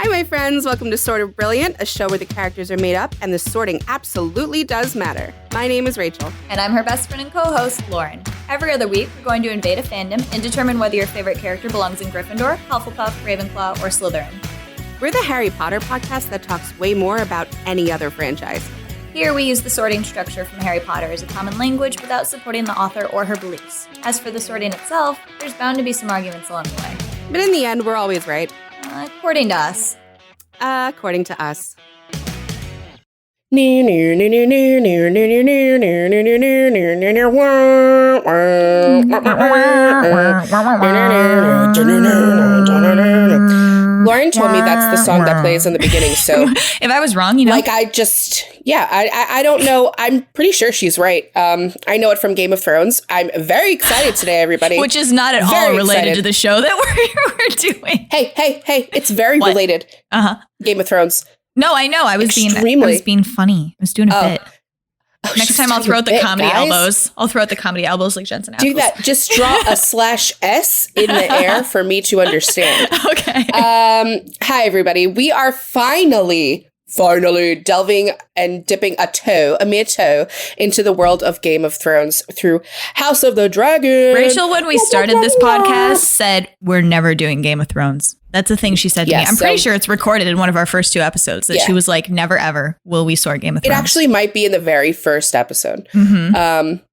Hi, my friends. Welcome to Sort of Brilliant, a show where the characters are made up and the sorting absolutely does matter. My name is Rachel. And I'm her best friend and co-host, Lauren. Every other week, we're going to invade a fandom and determine whether your favorite character belongs in Gryffindor, Hufflepuff, Ravenclaw, or Slytherin. We're the Harry Potter podcast that talks way more about any other franchise. Here, we use the sorting structure from Harry Potter as a common language without supporting the author or her beliefs. As for the sorting itself, there's bound to be some arguments along the way. But in the end, we're always right. According to us. According to us. Lauren told me that's the song that plays in the beginning, so... If I was wrong, you know? Like, I don't know. I'm pretty sure she's right. I know it from Game of Thrones. I'm very excited today, everybody. Which is not at all related to the show that we're doing. Hey, it's very related. Uh-huh. Game of Thrones. No, I know. I was being funny. I was doing a bit. Next time I'll throw out the comedy elbows. I'll throw out the comedy elbows like Jensen Ackles. Do that. Just draw a /S in the air for me to understand. Okay. Hi, everybody. We are finally delving and dipping a mere toe into the world of Game of Thrones through House of the Dragon. Rachel, when we started this podcast, said we're never doing Game of Thrones. That's the thing she said to me. I'm pretty sure it's recorded in one of our first 2 episodes that she was like, never, ever will we sort Game of Thrones. It actually might be in the very first episode. Mm-hmm.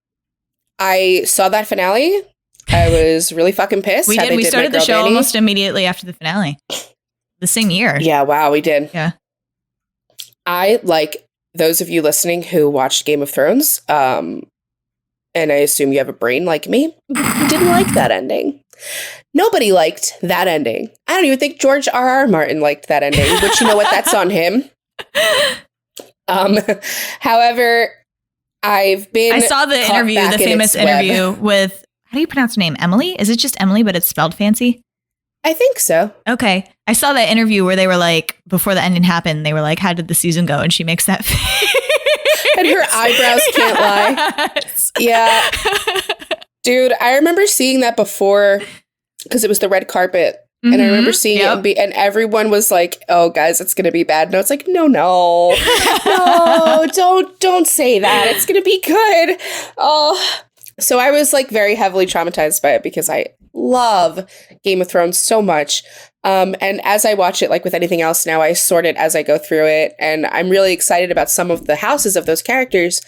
I saw that finale. I was really fucking pissed. We did. We started the show almost immediately after the finale. The same year. Yeah, wow, we did. Yeah. I, like those of you listening who watched Game of Thrones, and I assume you have a brain like me, didn't like that ending. Nobody liked that ending. I don't even think George R.R. Martin liked that ending, but you know what? That's on him. However, I saw the interview, the famous interview with, how do you pronounce her name? Emily? Is it just Emily, but it's spelled fancy? I think so. Okay. I saw that interview where they were like, before the ending happened, they were like, how did the season go? And she makes that face. And her eyebrows can't lie. Yeah. Dude, I remember seeing that before because it was the red carpet. Mm-hmm. And I remember seeing it and everyone was like, oh, guys, it's going to be bad. No, it's like, no, no, don't say that. It's going to be good. Oh, so I was like very heavily traumatized by it because I love Game of Thrones so much. And as I watch it, like with anything else now, I sort it as I go through it. And I'm really excited about some of the houses of those characters.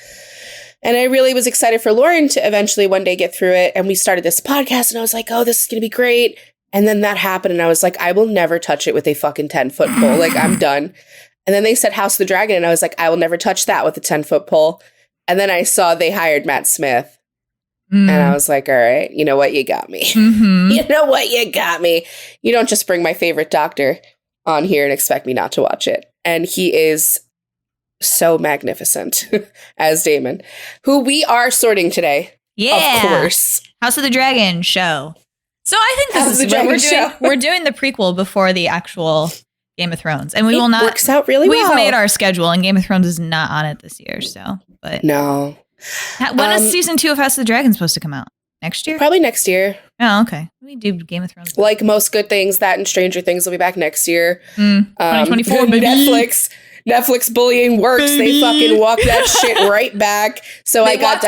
And I really was excited for Lauren to eventually one day get through it. And we started this podcast and I was like, oh, this is going to be great. And then that happened. And I was like, I will never touch it with a fucking 10-foot pole. Like, I'm done. And then they said House of the Dragon. And I was like, I will never touch that with a 10-foot pole. And then I saw they hired Matt Smith. And I was like, all right, you know what? You got me. Mm-hmm. You know what? You got me. You don't just bring my favorite doctor on here and expect me not to watch it. And he is so magnificent as Daemon, who we are sorting today. Yeah. Of course. House of the Dragon show. So I think this is what we're doing the prequel before the actual Game of Thrones. And we will not. It works out really well. We've made our schedule and Game of Thrones is not on it this year. So, but no. When is season 2 of House of the Dragon supposed to come out? Next year? Probably next year. Oh, okay. We do Game of Thrones. Like most good things, that and Stranger Things will be back next year. 2024, baby. Netflix bullying works. Baby. They fucking walk that shit right back. So I got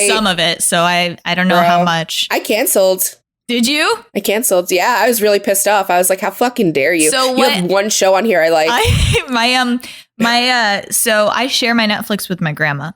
some of it. So I don't know how much. I canceled. Did you? I canceled. Yeah, I was really pissed off. I was like, how fucking dare you? So you have one show on here I like. So I share my Netflix with my grandma.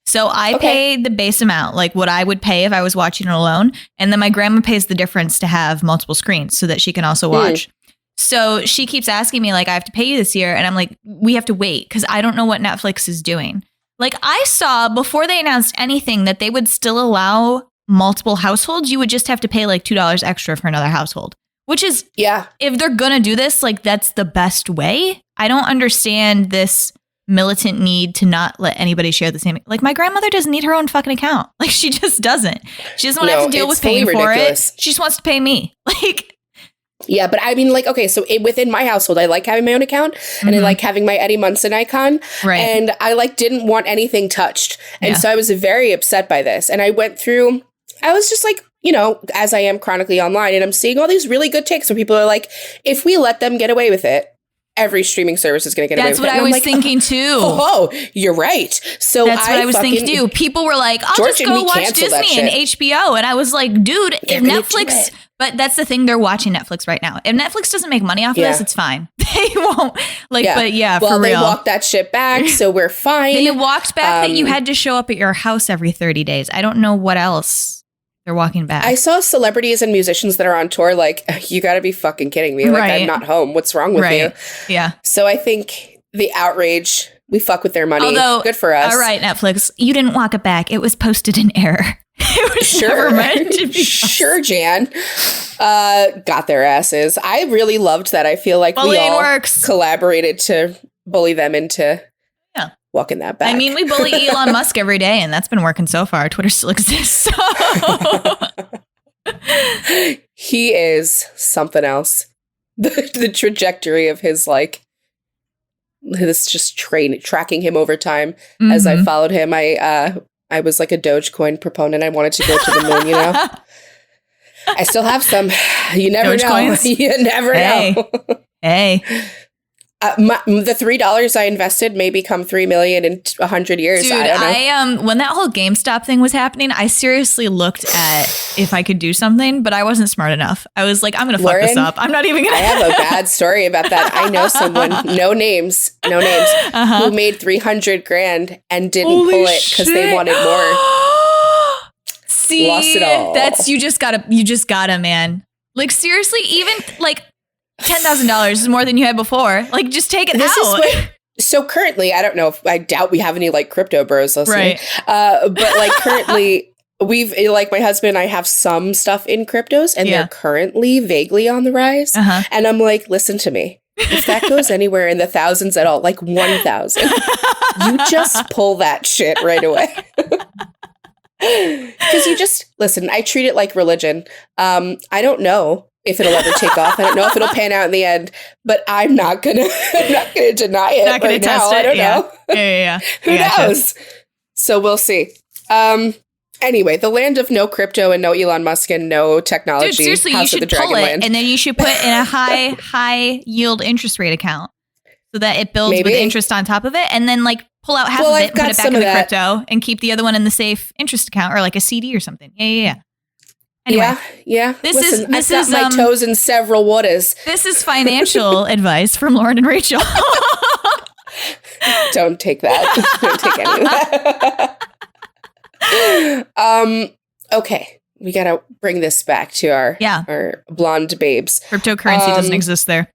So I pay the base amount, like what I would pay if I was watching it alone. And then my grandma pays the difference to have multiple screens so that she can also watch. So she keeps asking me, like, I have to pay you this year. And I'm like, we have to wait because I don't know what Netflix is doing. Like, I saw before they announced anything that they would still allow multiple households. You would just have to pay like $2 extra for another household, which is, if they're going to do this, like, that's the best way. I don't understand this militant need to not let anybody share the same. Like, my grandmother doesn't need her own fucking account. Like, she just doesn't. She doesn't want to have to deal with paying for it. She just wants to pay me. Like, yeah, but I mean, like, okay, so within my household, I like having my own account and I like having my Eddie Munson icon. Right. And I like didn't want anything touched. And so I was very upset by this. And I went through, I was just like, you know, as I am chronically online, and I'm seeing all these really good takes where people are like, if we let them get away with it, every streaming service is going to get away with it. That's what I was thinking too. Oh, you're right. So that's what I was thinking too. People were like, I'll just go watch Disney and HBO. And I was like, dude, if Netflix, but that's the thing, they're watching Netflix right now. If Netflix doesn't make money off of this, it's fine. They won't. But for real. They walked that shit back, so we're fine. They walked back that you had to show up at your house every 30 days. I don't know what else they're walking back. I saw celebrities and musicians that are on tour like, you got to be fucking kidding me. Like, I'm not home. What's wrong with you? Yeah. So I think the outrage, we fuck with their money. Although, good for us. All right, Netflix, you didn't walk it back. It was posted in error. It was never meant to be. Sure, Jan. Got their asses. I really loved that. I feel like bullying we all works. Collaborated to bully them into walking that back. I mean, we bully Elon Musk every day, and that's been working so far. Twitter still exists. So. He is something else. The trajectory of his this just tracking him over time. As I followed him, I was like a Dogecoin proponent. I wanted to go to the moon, you know? I still have some. You never know. You never know. Hey. The $3 I invested may become $3 million in 100 years. Dude, I don't know. When that whole GameStop thing was happening, I seriously looked at if I could do something, but I wasn't smart enough. I was like, I'm going to fuck this up. I'm not even going to. I have a bad story about that. I know someone, no names, who made $300,000 and didn't pull it because they wanted more. See, lost it all. That's you just gotta, man. Like seriously, even like $10,000 is more than you had before. Like, just take it out. So currently, I doubt we have any like crypto bros listening. Right. But like currently, we've like my husband and I have some stuff in cryptos, and they're currently vaguely on the rise. And I'm like, listen to me. If that goes anywhere in the thousands at all, like 1,000, you just pull that shit right away. Because you just listen. I treat it like religion. I don't know if it'll ever take off. I don't know if it'll pan out in the end, but I'm not gonna deny it not gonna right test now. it. I don't know. Yeah. Who knows? So we'll see. Anyway, the land of no crypto and no Elon Musk and no technology. Dude, seriously, House you should pull it, and then you should put in a high yield interest rate account so that it builds with interest on top of it, and then like pull out half of it and put it back in the crypto and keep the other one in the safe interest account or like a CD or something. Yeah. Anyway, yeah. This I've got my toes in several waters. This is financial advice from Lauren and Rachel. Don't take that. Don't take any of that. Okay, we gotta bring this back to our blonde babes. Cryptocurrency doesn't exist there.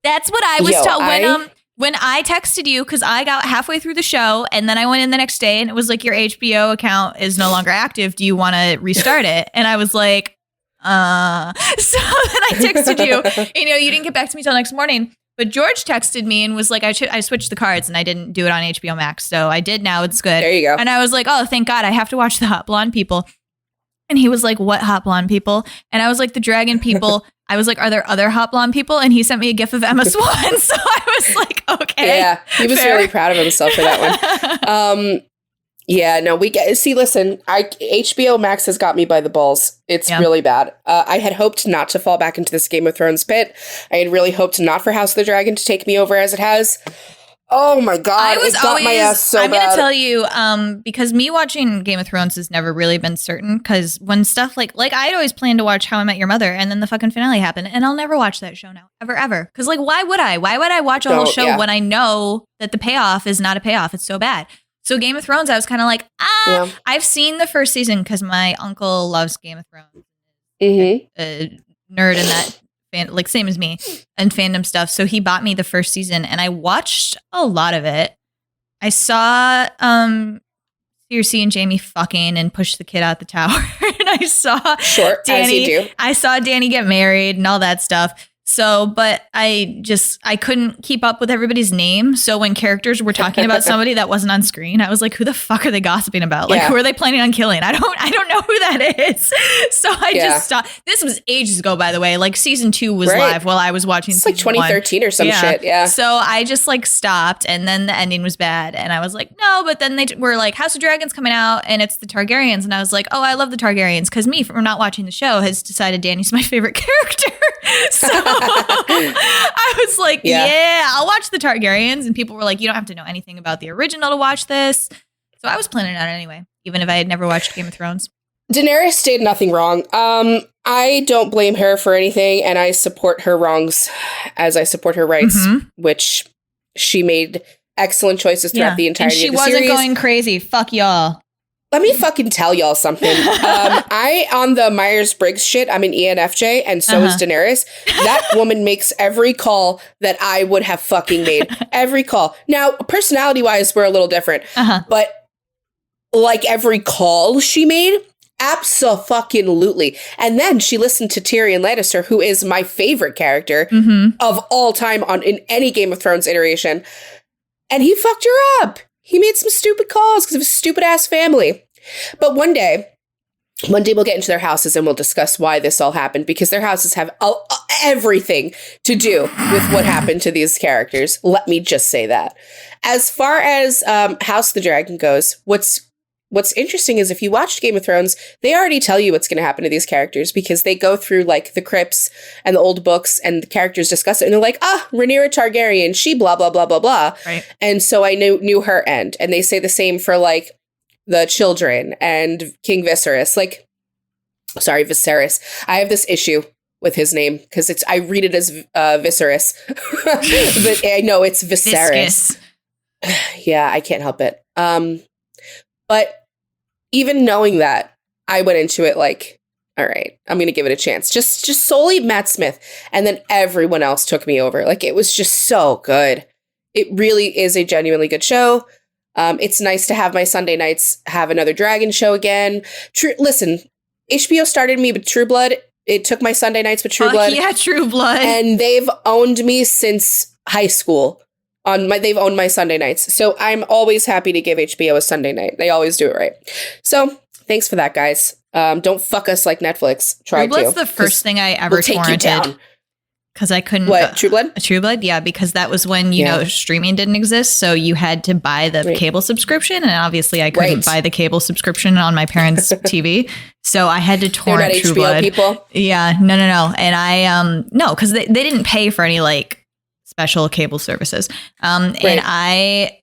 That's what I was told when I texted you, because I got halfway through the show and then I went in the next day and it was like, your HBO account is no longer active. Do you want to restart it? And I was like, So then I texted you. You didn't get back to me till next morning. But George texted me and was like, I switched the cards and I didn't do it on HBO Max. So I did now. It's good. There you go. And I was like, oh, thank God. I have to watch the Hot Blonde People. And he was like, what hot blonde people? And I was like, the dragon people. I was like, are there other hot blonde people? And he sent me a gif of Emma Swan. So I was like, okay. Yeah, he was really proud of himself for that one. Listen, HBO Max has got me by the balls. It's really bad. I had hoped not to fall back into this Game of Thrones pit. I had really hoped not for House of the Dragon to take me over as it has. Oh my God, it got my ass so bad. I'm going to tell you, because me watching Game of Thrones has never really been certain, because when stuff like I'd always planned to watch How I Met Your Mother, and then the fucking finale happened, and I'll never watch that show now, ever. Because why would I? Why would I watch a whole show when I know that the payoff is not a payoff? It's so bad. So Game of Thrones, I was kind of like, I've seen the first season because my uncle loves Game of Thrones. A nerd in that. Same as me and fandom stuff. So he bought me the first season and I watched a lot of it. I saw Cersei and Jaime fucking and push the kid out the tower. And I saw Dany, as you do. I saw Dany get married and all that stuff. So, but I couldn't keep up with everybody's name. So when characters were talking about somebody that wasn't on screen, I was like, who the fuck are they gossiping about? Who are they planning on killing? I don't know who that is. So I just stopped. This was ages ago, by the way. Season 2 was live while I was watching. It's 2013 or some shit. Yeah. So I just stopped, and then the ending was bad. And I was like, no, but then they were like, House of Dragons coming out and it's the Targaryens. And I was like, oh, I love the Targaryens. Cause me, from not watching the show, has decided Dany's my favorite character. So I was like, yeah, I'll watch the Targaryens. And people were like, you don't have to know anything about the original to watch this. So I was planning on it anyway, even if I had never watched Game of Thrones. Daenerys did nothing wrong. I don't blame her for anything, and I support her wrongs as I support her rights, which she made excellent choices throughout the entirety of the series. And she wasn't going crazy. Fuck y'all. Let me fucking tell y'all something. I, on the Myers-Briggs shit, I'm an ENFJ, and so is Daenerys. That woman makes every call that I would have fucking made. Every call. Now, personality-wise, we're a little different. But like every call she made, abso-fucking-lutely. And then she listened to Tyrion Lannister, who is my favorite character of all time in any Game of Thrones iteration. And he fucked her up. He made some stupid calls because of his stupid-ass family. But one day we'll get into their houses and we'll discuss why this all happened, because their houses have everything to do with what happened to these characters. Let me just say that. As far as House of the Dragon goes, What's interesting is if you watched Game of Thrones, they already tell you what's going to happen to these characters, because they go through like the crypts and the old books and the characters discuss it. And they're like, Rhaenyra Targaryen, she blah, blah, blah, blah, blah. Right. And so I knew her end. And they say the same for like the children and King Viserys. Viserys. I have this issue with his name because I read it as Viserys. But I know it's Viserys. Yeah, I can't help it. But even knowing that, I went into it like, all right, I'm going to give it a chance. Just solely Matt Smith. And then everyone else took me over. Like, it was just so good. It really is a genuinely good show. It's nice to have my Sunday nights have another dragon show again. Listen, HBO started me with True Blood. It took my Sunday nights with True Blood. Yeah, True Blood. And they've owned me since high school. They've owned my Sunday nights. So I'm always happy to give HBO a Sunday night. They always do it right. So thanks for that, guys. Don't fuck us like Netflix tried to. True Blood's the first thing I ever torrented. Because I couldn't. What, True Blood? True Blood, yeah, because that was when, you know, streaming didn't exist. So you had to buy the cable subscription. And obviously I couldn't buy the cable subscription on my parents' TV. So I had to torrent True HBO Blood. People? Yeah, no. And I, no, because they didn't pay for any like special cable services. And I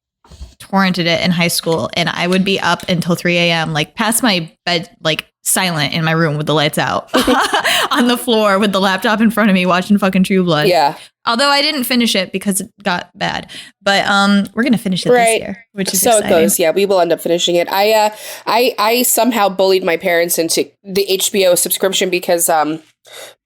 torrented it in high school, and I would be up until 3 a.m., like past my bed, like silent in my room with the lights out on the floor with the laptop in front of me watching fucking True Blood. Yeah. Although I didn't finish it because it got bad. But we're going to finish it this year, which is so exciting. It goes. Yeah, we will end up finishing it. I somehow bullied my parents into the HBO subscription because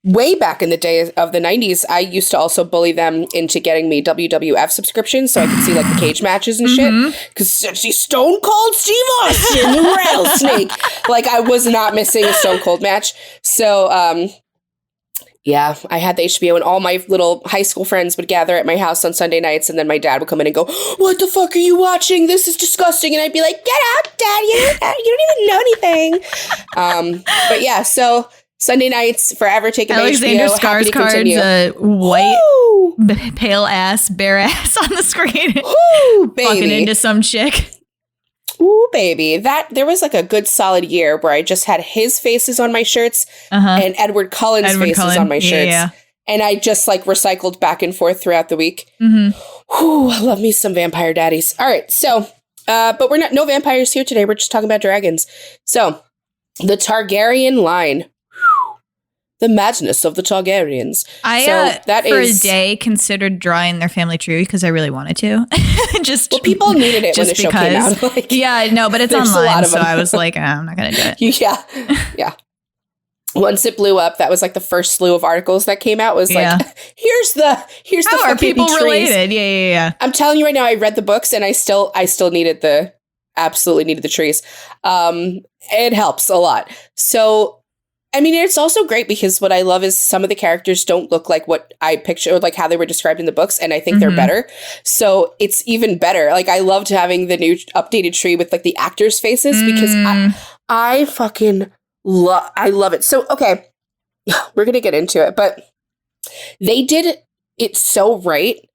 way back in the day of the 90s, I used to also bully them into getting me WWF subscriptions so I could see like the cage matches and shit. Because see Stone Cold Steve Austin, the rattlesnake. Like, I was not missing a Stone Cold match. So, yeah, I had the HBO, and all my little high school friends would gather at my house on Sunday nights, and then my dad would come in and go, "What the fuck are you watching? This is disgusting." And I'd be like, "Get out, Dad! You don't even know anything." But yeah, so Sunday nights forever taken by Alexander HBO. Happy to continue. Skarsgård's white, pale ass, bare ass on the screen, baby, fucking into some chick. Ooh, baby. There was like a good solid year where I just had his faces on my shirts and Edward Cullen's faces on my shirts. Yeah. And I just like recycled back and forth throughout the week. Ooh, I love me some vampire daddies. All right. So, but we're no vampires here today. We're just talking about dragons. So the Targaryen line. The madness of the Targaryens. I, for a day, considered drawing their family tree because I really wanted to. People needed it when the show came out. Like, yeah, no, but it's online, so I was like, I'm not going to do it. Yeah. Once it blew up, that was like the first slew of articles that came out. Was like, here's the how are people trees. Related? Yeah. I'm telling you right now, I read the books and I still absolutely needed the trees. It helps a lot. So. I mean, it's also great because what I love is some of the characters don't look like what I picture, or like how they were described in the books, and I think they're better. So it's even better. Like, I loved having the new updated tree with like the actors' faces because I fucking love it. So, okay, we're going to get into it, but they did it so right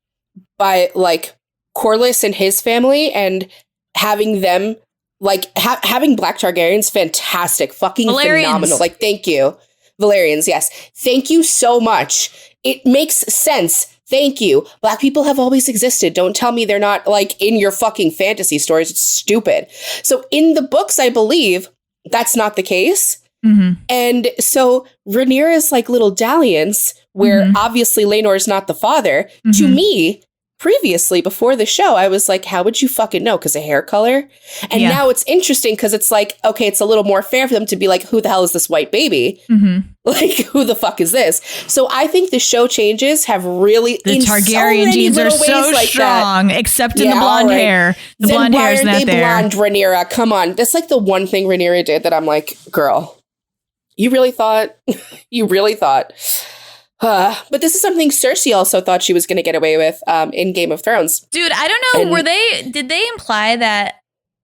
by like Corlys and his family and having them like having Black Targaryens, fantastic, fucking phenomenal. Like, thank you. Valerians, yes. Thank you so much. it makes sense. Thank you. Black people have always existed. Don't tell me they're not like in your fucking fantasy stories. It's stupid. So in the books, I believe that's not the case. Mm-hmm. And so Rhaenyra's like little dalliance, where obviously Laenor is not the father, to me, previously, before the show, I was like, how would you fucking know? Because of hair color? And now it's interesting because it's like, okay, it's a little more fair for them to be like, who the hell is this white baby? Like, who the fuck is this? So I think the show changes have really, the Targaryen genes are so like strong, that. Except in the blonde hair. The then blonde hair is not there. Blonde Rhaenyra? Come on. That's like the one thing Rhaenyra did that I'm like, girl, you really thought? You really thought? But this is something Cersei also thought she was going to get away with in Game of Thrones. Dude, I don't know. Did they imply that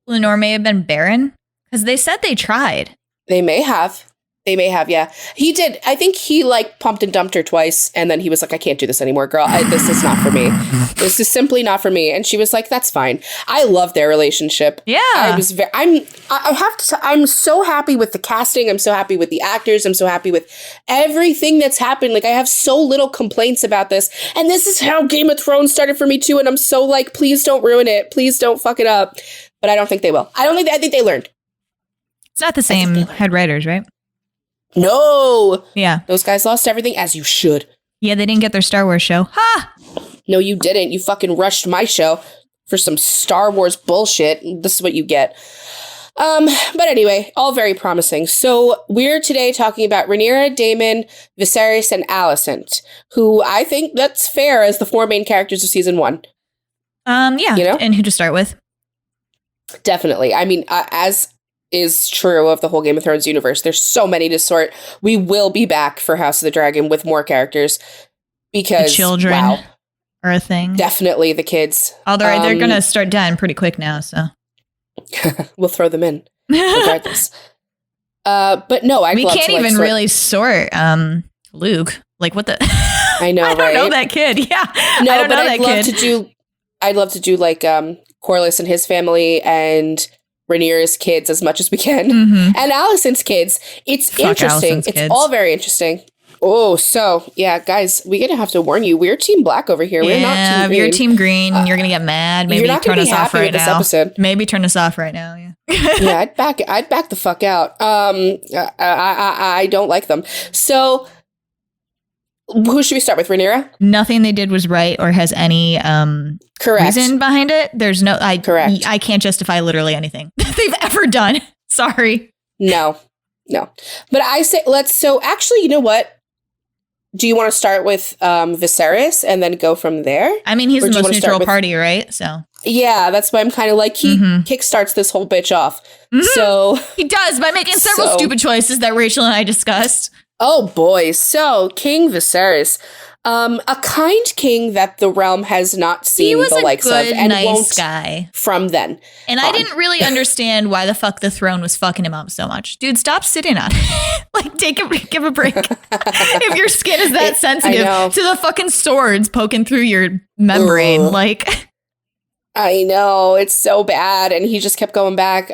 Lenore may have been barren? Because they said they tried. They may have. Yeah. He did. I think he like pumped and dumped her twice. And then he was like, I can't do this anymore, girl. This is not for me. This is simply not for me. And she was like, that's fine. I love their relationship. Yeah. I'm so happy with the casting. I'm so happy with the actors. I'm so happy with everything that's happened. Like I have so little complaints about this. And this is how Game of Thrones started for me too. And I'm so like, please don't ruin it. Please don't fuck it up. But I don't think they will. I think they learned. It's not the same head writers, right? No. Yeah. Those guys lost everything, as you should. Yeah, they didn't get their Star Wars show. Ha! No, you didn't. You fucking rushed my show for some Star Wars bullshit. This is what you get. But anyway, all very promising. So we're today talking about Rhaenyra, Daemon, Viserys, and Alicent, who I think that's fair as the 4 main characters of season 1. Yeah. You know? And who to start with? Definitely. I mean, as is true of the whole Game of Thrones universe. There's so many to sort. We will be back for House of the Dragon with more characters because the children are a thing. Definitely the kids. Although they're going to start dying pretty quick now, so we'll throw them in regardless. But no, we can't even really sort Luke. Like what the? I know, right? I don't know that kid. Yeah, no, I don't but know that kid. I'd love to do like Corlys and his family and Rhaenyra's kids as much as we can. And Alicent's kids. It's interesting. Alicent's it's kids. all very interesting. Oh, so yeah, guys, we're gonna have to warn you. We're Team Black over here. We're not Team Green. You're Team Green. You're gonna get mad. Maybe turn us off right now. Episode. Maybe turn us off right now. Yeah. Yeah, I'd back the fuck out. I don't like them. So who should we start with? Rhaenyra? Nothing they did was right or has any correct reason behind it. There's no correct. I can't justify literally anything they've ever done. Sorry. No. But I say so actually, you know what? Do you want to start with Viserys and then go from there? I mean, he's the most neutral party, right? So yeah, that's why I'm kind of like he kickstarts this whole bitch off. So he does by making several stupid choices that Rachel and I discussed. Oh boy. So King Viserys, a kind king that the realm has not seen the likes of and nice won't guy from then. And I didn't really understand why the fuck the throne was fucking him up so much. Dude, stop sitting on it. Like give a break. If your skin is that sensitive to the fucking swords poking through your membrane, like I know, it's so bad. And he just kept going back.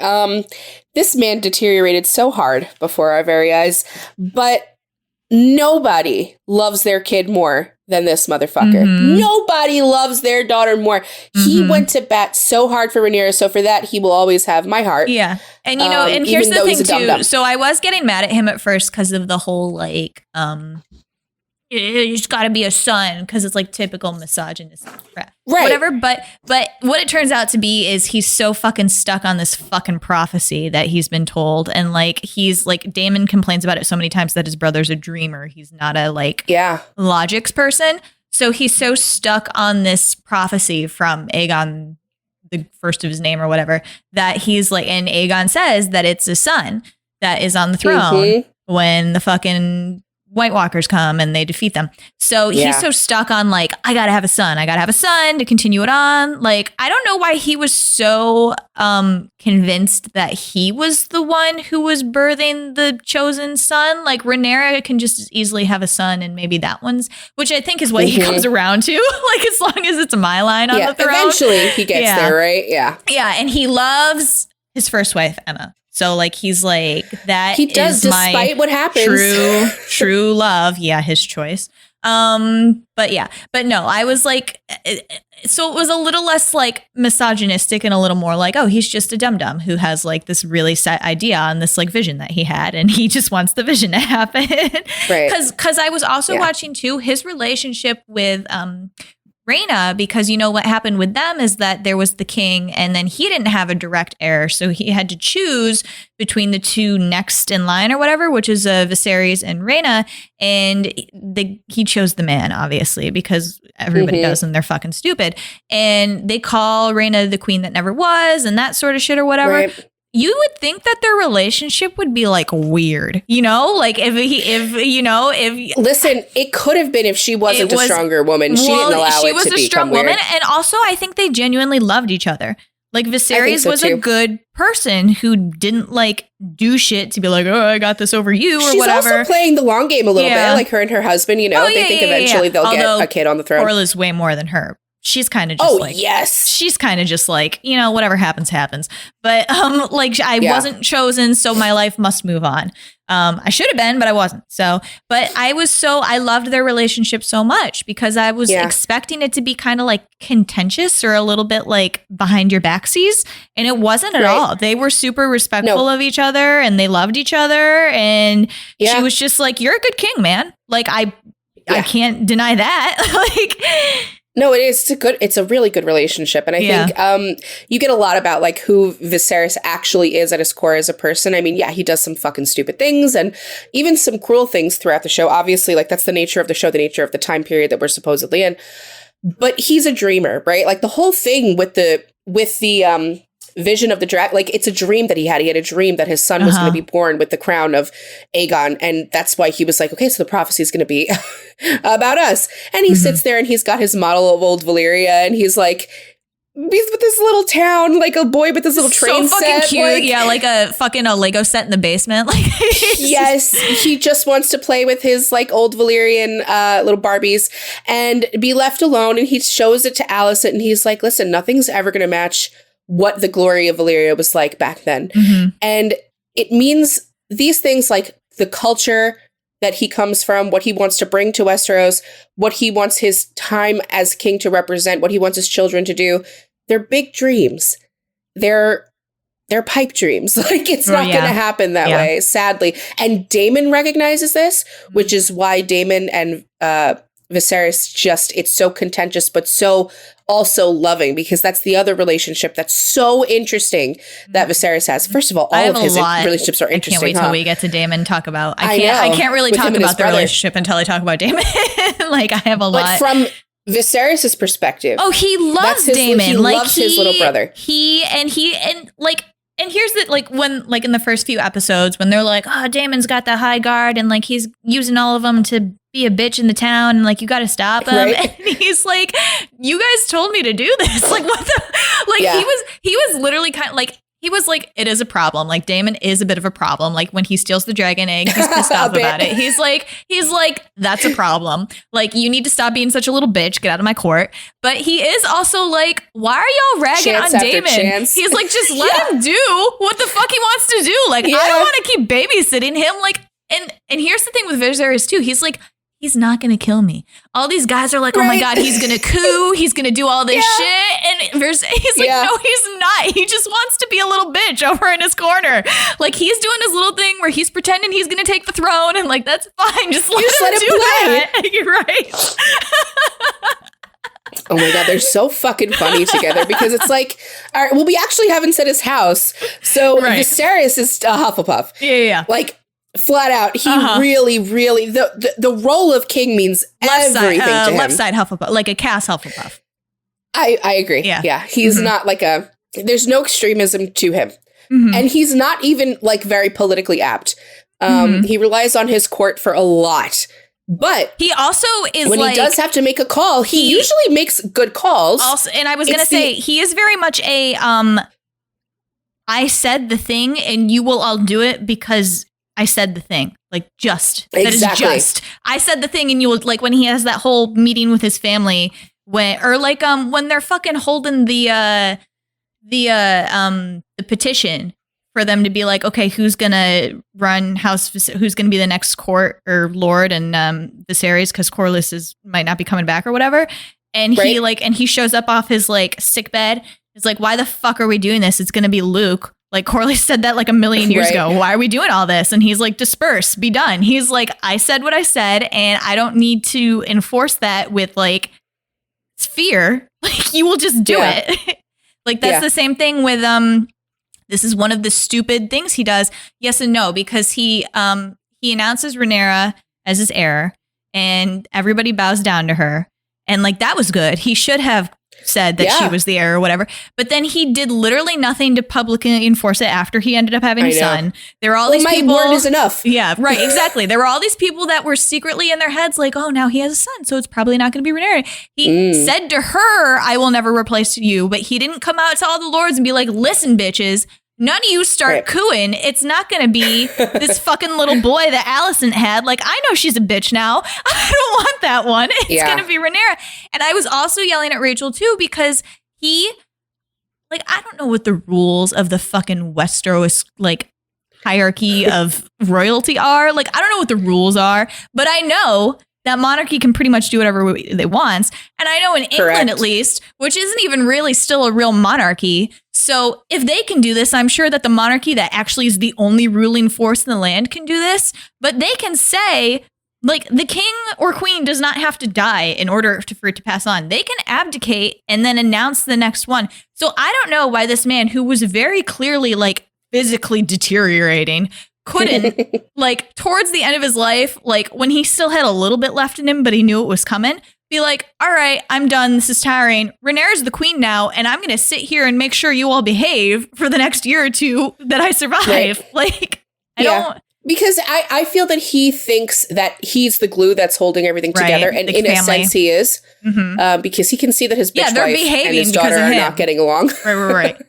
This man deteriorated so hard before our very eyes, but nobody loves their kid more than this motherfucker. Nobody loves their daughter more. He went to bat so hard for Rhaenyra, so for that, he will always have my heart. Yeah. And, you know, and here's the thing, too. Dum-dum. So I was getting mad at him at first because of the whole, like, you just got to be a son because it's like typical misogynist crap. Right. Whatever. But what it turns out to be is he's so fucking stuck on this fucking prophecy that he's been told. And like, he's like, Daemon complains about it so many times that his brother's a dreamer. He's not a logics person. So he's so stuck on this prophecy from Aegon, the first of his name or whatever, that he's like, and Aegon says that it's a son that is on the throne when the fucking White Walkers come and they defeat them. So he's so stuck on like, I gotta have a son to continue it on. Like, I don't know why he was so convinced that he was the one who was birthing the chosen son. Like Rhaenyra can just as easily have a son and maybe that one's, which I think is what he comes around to. Like as long as it's my line on the throne. Eventually he gets there, right? Yeah. Yeah, and he loves his first wife, Emma. So like he's like that he does is despite my what happens. True love. Yeah, his choice. But no, I was like, so it was a little less like misogynistic and a little more like, oh, he's just a dum-dum who has like this really set idea and this like vision that he had, and he just wants the vision to happen. Right. Because I was also watching too his relationship with Rhaena, because you know what happened with them is that there was the king and then he didn't have a direct heir. So he had to choose between the two next in line or whatever, which is Viserys and Rhaena. And he chose the man, obviously, because everybody does and they're fucking stupid. And they call Rhaena the queen that never was and that sort of shit or whatever. Right. You would think that their relationship would be like weird, you know, like if listen, it could have been if she wasn't a stronger woman. She didn't allow it to become weird. She was a strong woman, and also I think they genuinely loved each other. Like Viserys was a good person who didn't like do shit to be like, oh, I got this over you or whatever. She's also playing the long game a little bit, like her and her husband. You know, they think eventually they'll get a kid on the throne. Orla's way more than her. She's kind of just she's kind of just like, you know, whatever happens, happens. But like I wasn't chosen, so my life must move on. I should have been, but I wasn't. So, but I loved their relationship so much because I was expecting it to be kind of like contentious or a little bit like behind your backsies. And it wasn't at all. They were super respectful of each other and they loved each other. And she was just like, you're a good king, man. Like I can't deny that. Like, no, it's a really good relationship. And I think you get a lot about like who Viserys actually is at his core as a person. I mean, he does some fucking stupid things and even some cruel things throughout the show. Obviously, like that's the nature of the show, the nature of the time period that we're supposedly in. But he's a dreamer, right? Like the whole thing with the vision of the dragon, like it's a dream that he had. He had a dream that his son was going to be born with the crown of Aegon. And that's why he was like, okay, so the prophecy is going to be about us. And he sits there and he's got his model of old Valyria and he's like, he's with this little town, like a boy with this little train set. So fucking cute. Like a fucking Lego set in the basement. Like yes, he just wants to play with his like old Valyrian little Barbies and be left alone. And he shows it to Alicent and he's like, listen, nothing's ever going to match what the glory of Valyria was like back then. And it means these things like the culture that he comes from, what he wants to bring to Westeros, what he wants his time as king to represent, what he wants his children to do. They're big dreams. They're pipe dreams. Like it's not going to happen that way, sadly. And Daemon recognizes this, which is why Daemon and Viserys it's so contentious, but so also loving, because that's the other relationship that's so interesting that Viserys has. First of all of his relationships are interesting. I can't wait till we get to Daemon and talk about. I can't really talk about the relationship until I talk about Daemon. Like I have a lot. But from Viserys' perspective, he loves Daemon. He loves his little brother. And here's the, like, when, like, in the first few episodes, when they're like, oh, Daemon's got the high guard, and, like, he's using all of them to be a bitch in the town, and, like, you got to stop him. Right? And he's like, you guys told me to do this. Like, what the, like, he was literally kind of, like, he was like, it is a problem. Like, Daemon is a bit of a problem. Like, when he steals the dragon egg, he's pissed off about it. He's like, that's a problem. Like, you need to stop being such a little bitch. Get out of my court. But he is also like, why are y'all ragging on Daemon? He's like, just let him do what the fuck he wants to do. Like, I don't want to keep babysitting him. Like, and here's the thing with Viserys too. He's like, he's not going to kill me. All these guys are like, oh my God, he's going to coup. He's going to do all this shit. And he's like, no, he's not. He just wants to be a little bitch over in his corner. Like he's doing his little thing where he's pretending he's going to take the throne. And like, that's fine. Just let him do that. You're right. Oh my God, they're so fucking funny together because it's like, all right, well, we actually haven't said his house. So Viserys is a Hufflepuff. Yeah. Like, flat out, he really, the role of king means everything to him. Left side Hufflepuff, like a Cass Hufflepuff. I agree. Yeah. He's not like there's no extremism to him. And he's not even like very politically apt. He relies on his court for a lot. But he also is when he does have to make a call, he usually makes good calls. Also, and I was going to say, he is very much a, I said the thing and you will all do it because I said the thing, like just that is just. I said the thing, and you will like when he has that whole meeting with his family, when they're fucking holding the petition for them to be like, okay, who's gonna run who's gonna be the next court or lord and Viserys, because Corlys might not be coming back or whatever. And he shows up off his like sick bed. It's like, why the fuck are we doing this? It's gonna be Luke. Like Corlys said that like a million years ago. Why are we doing all this? And he's like, disperse, be done. He's like, I said what I said, and I don't need to enforce that with like fear. Like you will just do it. Like that's the same thing with this is one of the stupid things he does. Yes and no, because he announces Rhaenyra as his heir, and everybody bows down to her, and like that was good. He should have said that she was the heir or whatever, but then he did literally nothing to publicly enforce it after he ended up having a son. There were all these people. My word is enough. Yeah, right, exactly. There were all these people that were secretly in their heads like, oh, now he has a son, so it's probably not going to be Rhaenyra. He said to her, I will never replace you, but he didn't come out to all the lords and be like, listen, bitches, none of you start cooing. It's not going to be this fucking little boy that Alicent had. Like, I know she's a bitch now. I don't want that one. It's going to be Rhaenyra. And I was also yelling at Rachel, too, because like, I don't know what the rules of the fucking Westeros, like, hierarchy of royalty are. Like, I don't know what the rules are, but I know that monarchy can pretty much do whatever they want. And I know in England, at least, which isn't even really still a real monarchy. So if they can do this, I'm sure that the monarchy that actually is the only ruling force in the land can do this. But they can say, like, the king or queen does not have to die in order for it to pass on. They can abdicate and then announce the next one. So I don't know why this man, who was very clearly, like, physically deteriorating, couldn't, like, towards the end of his life, like, when he still had a little bit left in him, but he knew it was coming, be like, all right, I'm done. This is tiring. Rhaenyra's the queen now, and I'm going to sit here and make sure you all behave for the next year or two that I survive. Right. Like, I don't. Because I feel that he thinks that he's the glue that's holding everything together. And in a sense, he is. Because he can see that his bitch wife and his daughter are not getting along. Right.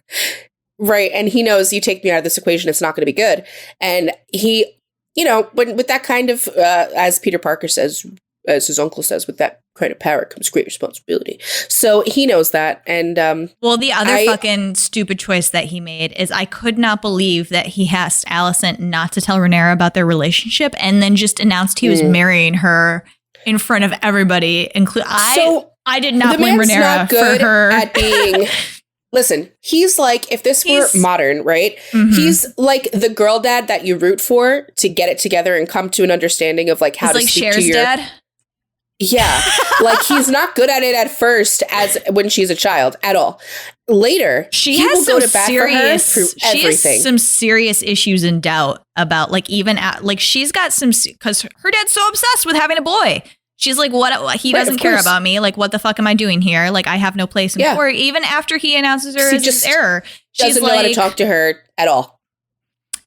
Right. And he knows, you take me out of this equation, it's not going to be good. And he, you know, with that kind of, as Peter Parker says, as his uncle says, with that kind of power comes great responsibility. So he knows that. And well, the other fucking stupid choice that he made is, I could not believe that he asked Alicent not to tell Rhaenyra about their relationship and then just announced he was marrying her in front of everybody. I did not blame Rhaenyra for her at being. Listen, he's like, if this were modern, right? He's like the girl dad that you root for to get it together and come to an understanding of like how to speak to your dad. Yeah, like he's not good at it at first, as when she's a child at all. Later, she has some some serious issues and doubt about, like, even like she's got some, because her dad's so obsessed with having a boy. She's like, what? He doesn't care about me. Like, what the fuck am I doing here? Like, I have no place in court. Even after he announces her as his heir, she's doesn't know how to talk to her at all.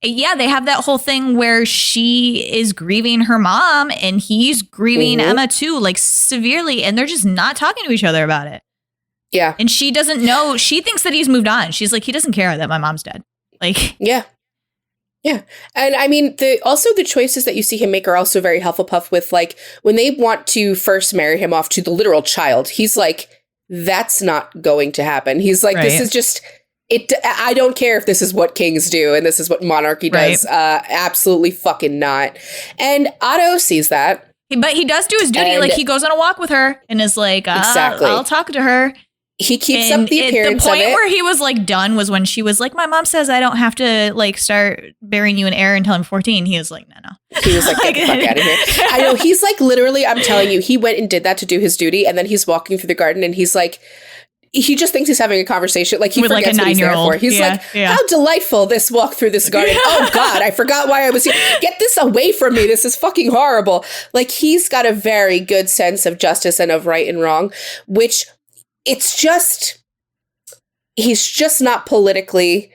Yeah, they have that whole thing where she is grieving her mom and he's grieving Emma too, like severely, and they're just not talking to each other about it. Yeah. And she doesn't know. She thinks that he's moved on. She's like, he doesn't care that my mom's dead. Like, yeah. And I mean, the choices that you see him make are also very Hufflepuff, with like when they want to first marry him off to the literal child, he's like, that's not going to happen. He's like, this is just it. I don't care if this is what kings do and this is what monarchy does. Absolutely fucking not. And Otto sees that. But he does do his duty. And like, he goes on a walk with her and is like, I'll talk to her. He keeps up the appearance of it. The point where he was like done was when she was like, my mom says I don't have to like start burying you in air until I'm 14. He was like, no. He was like, get the fuck out of here. I know. He's like, literally, I'm telling you, he went and did that to do his duty. And then he's walking through the garden and he's like, he just thinks he's having a conversation. Like, he with forgets like what he's there for. He's like, how delightful this walk through this garden. Oh God, I forgot why I was here. Get this away from me. This is fucking horrible. Like, he's got a very good sense of justice and of right and wrong, which it's just, he's just not politically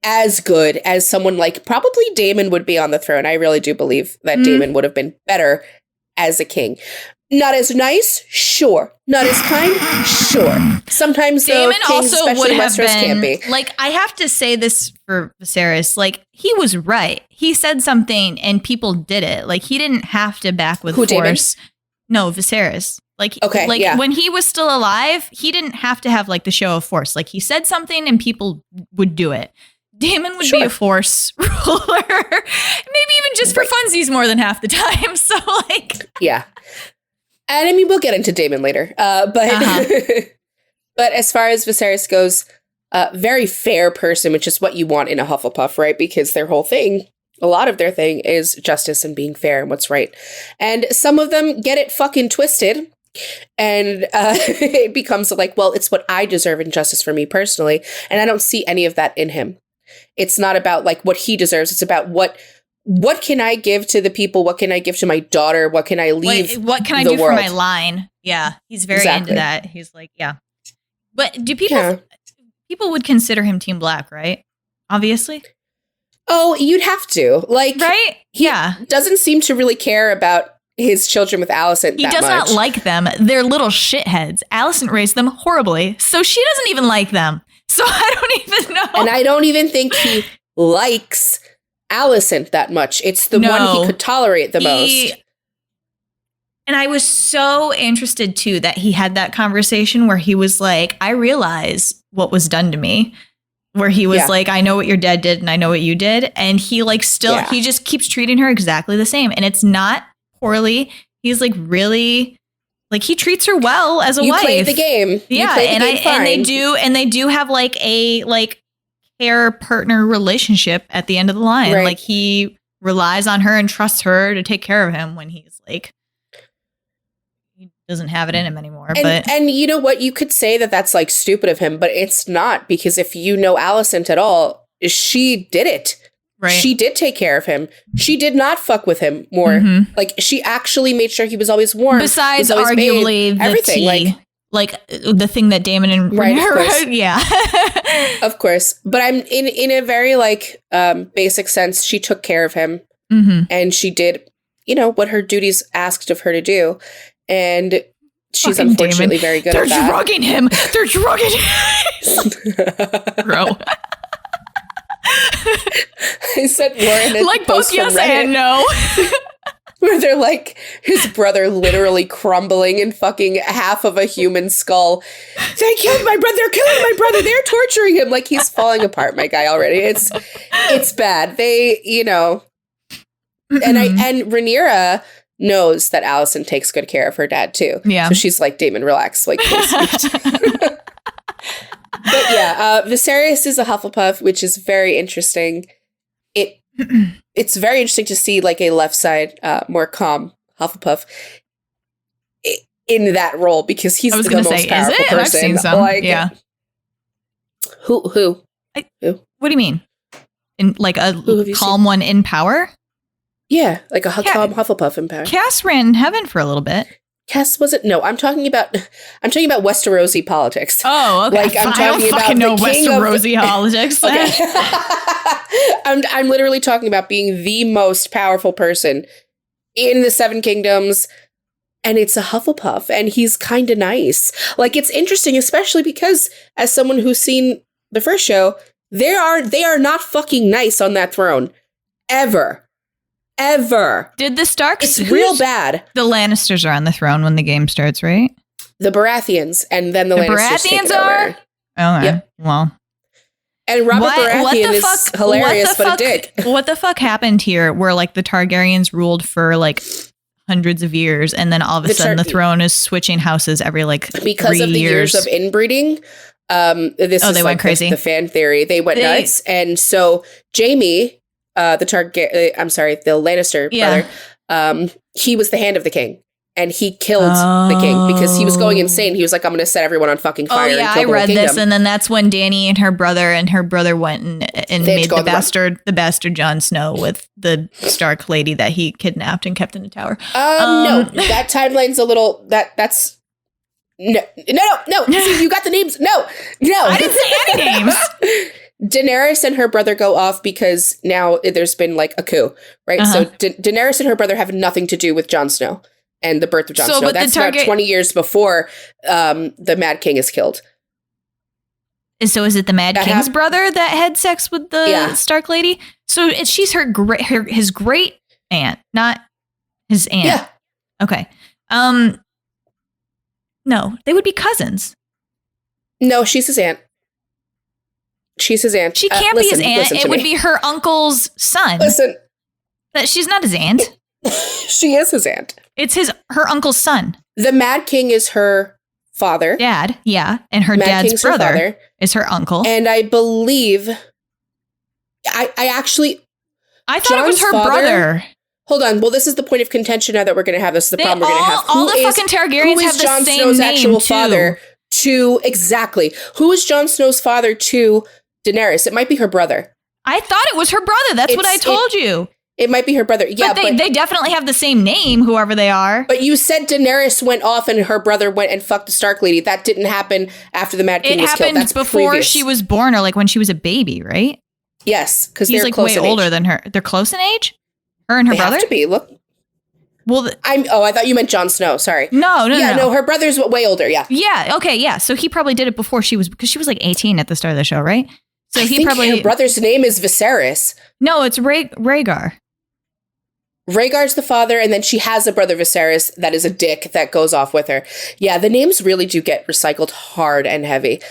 as good as someone like probably Daemon would be on the throne. I really do believe that Daemon would have been better as a king. Not as nice, sure. Not as kind, sure. Sometimes Daemon though, kings, also would have been, can't be. Like, I have to say this for Viserys, like, he was right. He said something and people did it. Like, he didn't have to back with force. Daemon? No, Viserys. Like, when he was still alive, he didn't have to have like the show of force. Like, he said something and people would do it. Daemon would be a Force ruler. Maybe even just for funsies more than half the time. So, like... Yeah. And I mean, we'll get into Daemon later. But but as far as Viserys goes, very fair person, which is what you want in a Hufflepuff, right? Because their whole thing, a lot of their thing is justice and being fair and what's right. And some of them get it fucking twisted. And it becomes like, well, it's what I deserve in justice for me personally. And I don't see any of that in him. It's not about like what he deserves. It's about what can I give to the people? What can I give to my daughter? What can I leave? What can I do for my line? Yeah, he's very into that. He's like, yeah. But do people would consider him Team Black, right? Obviously. Oh, you'd have to. Like, right? He doesn't seem to really care about his children with Alicent. He does not like them. They're little shitheads. Alicent raised them horribly, so she doesn't even like them. So I don't even know. And I don't even think he likes Alicent that much. It's the one he could tolerate the most. And I was so interested, too, that he had that conversation where he was like, I realize what was done to me. Where he was like, I know what your dad did and I know what you did. And he like still, he just keeps treating her exactly the same. And it's not poorly. He's like really... Like he treats her well as a wife. You play the game. Yeah, and they do have like a care partner relationship at the end of the line. Right. Like he relies on her and trusts her to take care of him when he's like he doesn't have it in him anymore. And you know what? You could say that that's like stupid of him, but it's not, because if you know Alicent at all, she did it. Right. She did take care of him. She did not fuck with him more. Mm-hmm. Like she actually made sure he was always warm. Besides, arguably everything, like the thing that Daemon and Rhaenyra, yeah, of course. But I'm in a very like basic sense. She took care of him, and she did, what her duties asked of her to do, and she's fucking unfortunately Daemon. very good at that. They're drugging him. They're drugging him, bro. I sent Lauren like both yes and no. Where they're like his brother literally crumbling in fucking half of a human skull. They killed my brother. They're killing my brother. They're torturing him. Like he's falling apart, my guy, already. It's bad. They, and Rhaenyra knows that Alicent takes good care of her dad too. Yeah. So she's like, Daemon, relax. Like, but yeah, Viserys is a Hufflepuff, which is very interesting. It's very interesting to see like a left side, more calm Hufflepuff in that role, because he's the most powerful person. I've seen some. Like, yeah. Who? What do you mean? In like a calm one in power? Yeah, like a calm Hufflepuff in power. Cass ran Heaven for a little bit. Cass wasn't. No, I'm talking about Westerosi politics. Oh, okay. Like I'm talking about no Westerosi politics. Okay. I'm literally talking about being the most powerful person in the Seven Kingdoms, and it's a Hufflepuff, and he's kind of nice. Like it's interesting, especially because as someone who's seen the first show, they are not fucking nice on that throne, ever. Did the Starks? It's real bad. The Lannisters are on the throne when the game starts, right? The Baratheons, and then the Lannisters take it are. over. Oh, okay. Yep. Well, and Robert Baratheon is hilarious, but a dick. What the fuck happened here? Where like the Targaryens ruled for like hundreds of years, and then all of a sudden the throne is switching houses every like because 3 of the years of inbreeding. This is they went crazy. The fan theory. They went nuts, and so Jaime. The Lannister brother, he was the hand of the king, and he killed the king because he was going insane. He was like, I'm going to set everyone on fucking fire. Oh, yeah, I read this, and then that's when Dany and her brother went and made the bastard Jon Snow with the Stark lady that he kidnapped and kept in the tower. No, that timeline's a little, that's... No. See, you got the names. No. I didn't say any names. Daenerys and her brother go off because now there's been like a coup, right? Uh-huh. So Daenerys and her brother have nothing to do with Jon Snow and the birth of Jon Snow. That's about 20 years before the Mad King is killed. So is it the Mad King's brother that had sex with the Stark lady? So she's his great aunt, not his aunt. Yeah. Okay. No, they would be cousins. No, she's his aunt. She's his aunt. She can't be his aunt. It would be her uncle's son. Listen. That she's not his aunt. She is his aunt. It's her uncle's son. The Mad King is her father. Dad, yeah. And her Mad dad's King's brother is her uncle. And I believe... I thought it was her brother. Hold on. Well, this is the point of contention now that we're going to have. This is the problem we're going to have. All the fucking Targaryens have the same Snow's name, actual too. father to... Exactly. Who is Jon Snow's father to Daenerys? It might be her brother. I thought it was her brother. That's what I told you. It might be her brother. Yeah, but they definitely have the same name, whoever they are. But you said Daenerys went off and her brother went and fucked the Stark lady. That didn't happen after the Mad King was killed. That's before previous. She was born, or like when she was a baby, right? Yes, because he's they're like close way older than her. They're close in age. Her and her brother have to be. Look. Well, I thought you meant Jon Snow. Sorry. No. Her brother's way older. Yeah. Yeah. Okay. Yeah. So he probably did it before because she was like 18 at the start of the show, right? So I think her brother's name is Viserys. No, it's Rhaegar. Rhaegar's the father, and then she has a brother Viserys that is a dick that goes off with her. Yeah, the names really do get recycled hard and heavy.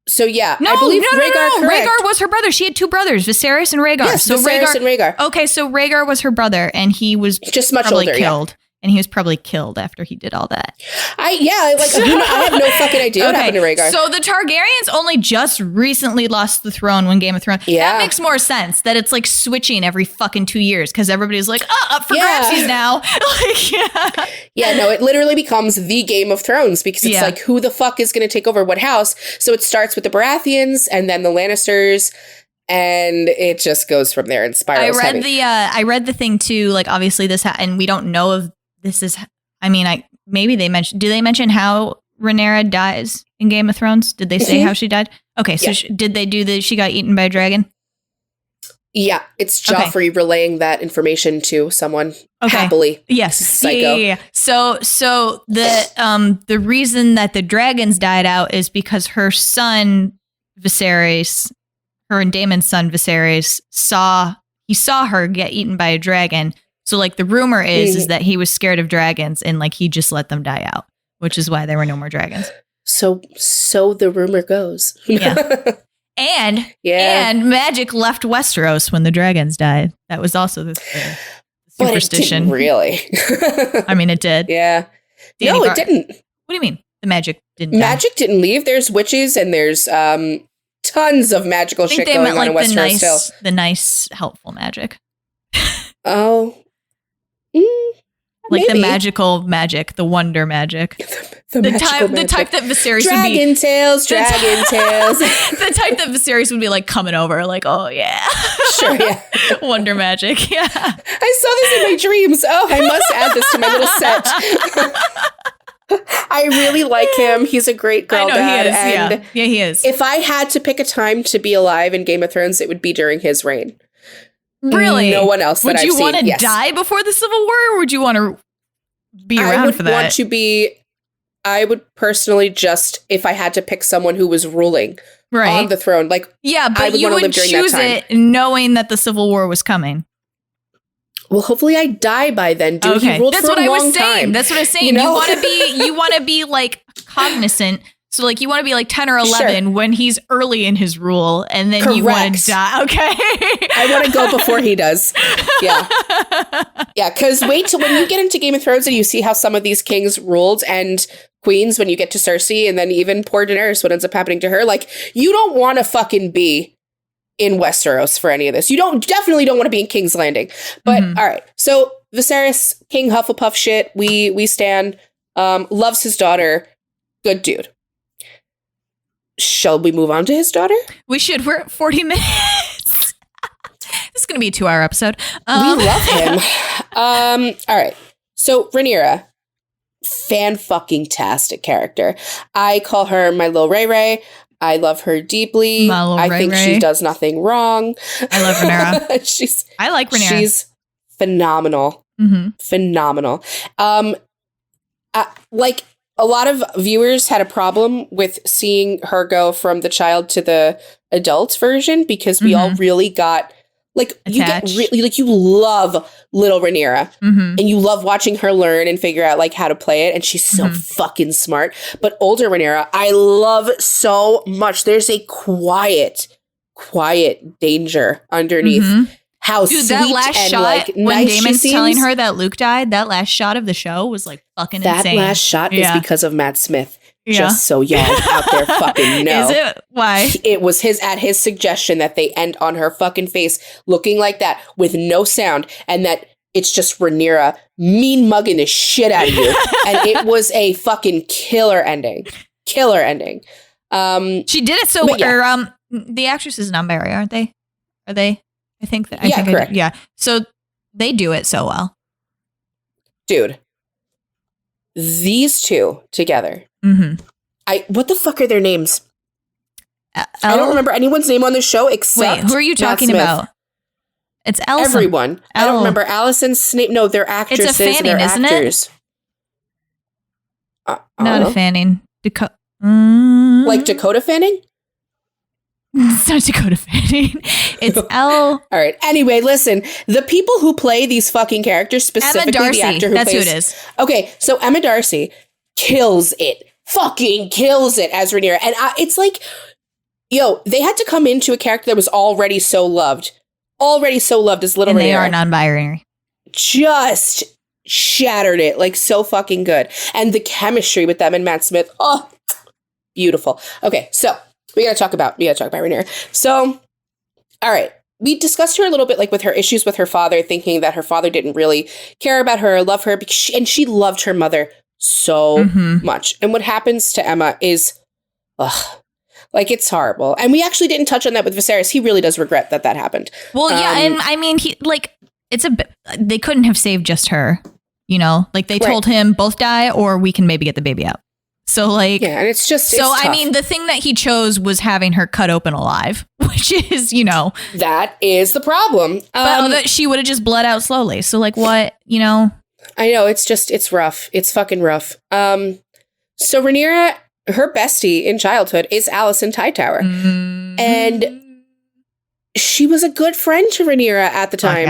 So yeah, I believe Rhaegar. Rhaegar was her brother. She had two brothers, Viserys and Rhaegar. Yes, so Viserys and Rhaegar. Okay, so Rhaegar was her brother, and he was just much older, killed. Yeah. And he was probably killed after he did all that. I have no fucking idea what happened to Rhaegar. So the Targaryens only just recently lost the throne when Game of Thrones. Yeah. That makes more sense that it's like switching every fucking 2 years because everybody's like, up for grabsies now. Yeah, no, it literally becomes the Game of Thrones because it's like, who the fuck is going to take over what house? So it starts with the Baratheons and then the Lannisters. And it just goes from there and spirals. I read the thing too. Like obviously this, and we don't know if this is. I mean, maybe they mentioned. Do they mention how Rhaenyra dies in Game of Thrones? Did they say how she died? Okay, so did they do she got eaten by a dragon? Yeah, it's Joffrey relaying that information to someone happily. Yes, psycho. Yeah. So the reason that the dragons died out is because her son Viserys. Her and Daemon's son Viserys saw her get eaten by a dragon. So like the rumor is that he was scared of dragons and like he just let them die out, which is why there were no more dragons. So the rumor goes. Yeah. And magic left Westeros when the dragons died. That was also the superstition. But it didn't really. I mean, it did. Yeah. It didn't. What do you mean? The magic didn't. Magic didn't leave. There's witches and there's tons of magical shit going on in Westeros still. The nice, helpful magic. Oh. Like maybe. The magical magic, the wonder magic. The type that Viserys would be. Dragon tails. The type that Viserys would be like coming over, like, oh yeah. Sure, yeah. Wonder magic, yeah. I saw this in my dreams. Oh, I must add this to my little set. I really like him. He's a great girl dad. He is, yeah, he is. If I had to pick a time to be alive in Game of Thrones, it would be during his reign. Really? No one else that I've seen. Would you want to die before the Civil War, or would you want to be around for that? I would personally just, if I had to pick someone who was ruling on the throne, like, but I would you would choose it knowing that the Civil War was coming. Well, hopefully I die by then, dude. Okay. He ruled for a long time. That's what I was saying. You know? You want to be like cognizant. So like you want to be like 10 or 11 when he's early in his rule, and then you want to die. Okay. I want to go before he does. Yeah. Yeah, because wait till when you get into Game of Thrones and you see how some of these kings ruled and queens when you get to Cersei, and then even poor Daenerys, what ends up happening to her. Like, you don't want to fucking be in Westeros for any of this. You definitely don't want to be in King's Landing. But all right. So Viserys, King Hufflepuff shit, we stand, loves his daughter. Good dude. Shall we move on to his daughter? We should. We're at 40 minutes. This is going to be a 2-hour episode. We love him. All right. So Rhaenyra, fan-fucking-tastic character. I call her my little Ray Ray. I love her deeply. I think she does nothing wrong. I love Rhaenyra. I like Rhaenyra. She's phenomenal. Phenomenal. Like, a lot of viewers had a problem with seeing her go from the child to the adult version because we all really got Like attached. you get really, like, you love little Rhaenyra, and you love watching her learn and figure out like how to play it. And she's so fucking smart. But older Rhaenyra, I love so much. There's a quiet danger underneath how Dude, sweet that last and shot like when nice Damon's she telling seems. her that Luke died, that last shot of the show was like fucking insane. That last shot is because of Matt Smith. Yeah. Just so y'all out there fucking know. Is it? Why? It was his suggestion that they end on her fucking face looking like that with no sound, and that it's just Rhaenyra mean mugging the shit out of you. And it was a fucking killer ending. Killer ending. She did it so the actress is non-binary, aren't they? Are they? I think that. Yeah, correct. Yeah. So they do it so well. Dude. These two together. What the fuck are their names? I don't remember anyone's name on the show except. Wait, who are you talking about? It's Alicent. Everyone. I don't remember Alicent's name. No, they're actresses. It's a Fanning, they're isn't actors. Not a Fanning. Like Dakota Fanning? It's not Dakota Fanning. It's All right. Anyway, listen. The people who play these fucking characters, specifically Emma Darcy. the actor who That's plays, who it is. Okay, so Emma Darcy kills it. Fucking kills it as Rhaenyra. And it's like, they had to come into a character that was already so loved. Already so loved as little Rhaenyra. And they are non-binary. Just shattered it. Like, so fucking good. And the chemistry with them and Matt Smith. Oh, beautiful. Okay, so we gotta talk about Rhaenyra. So, all right. We discussed her a little bit, like with her issues with her father, thinking that her father didn't really care about her or love her, because she loved her mother so much. And what happens to Emma is, like, it's horrible. And we actually didn't touch on that with Viserys. He really does regret that happened. Well, yeah, and I mean, he like they couldn't have saved just her, like they told him both die or we can maybe get the baby out. So like, yeah, and it's just I mean, the thing that he chose was having her cut open alive, which is, that is the problem. But that she would have just bled out slowly. So like, what, I know, it's rough. It's fucking rough. So Rhaenyra, her bestie in childhood is Alicent Hightower. And she was a good friend to Rhaenyra at the time.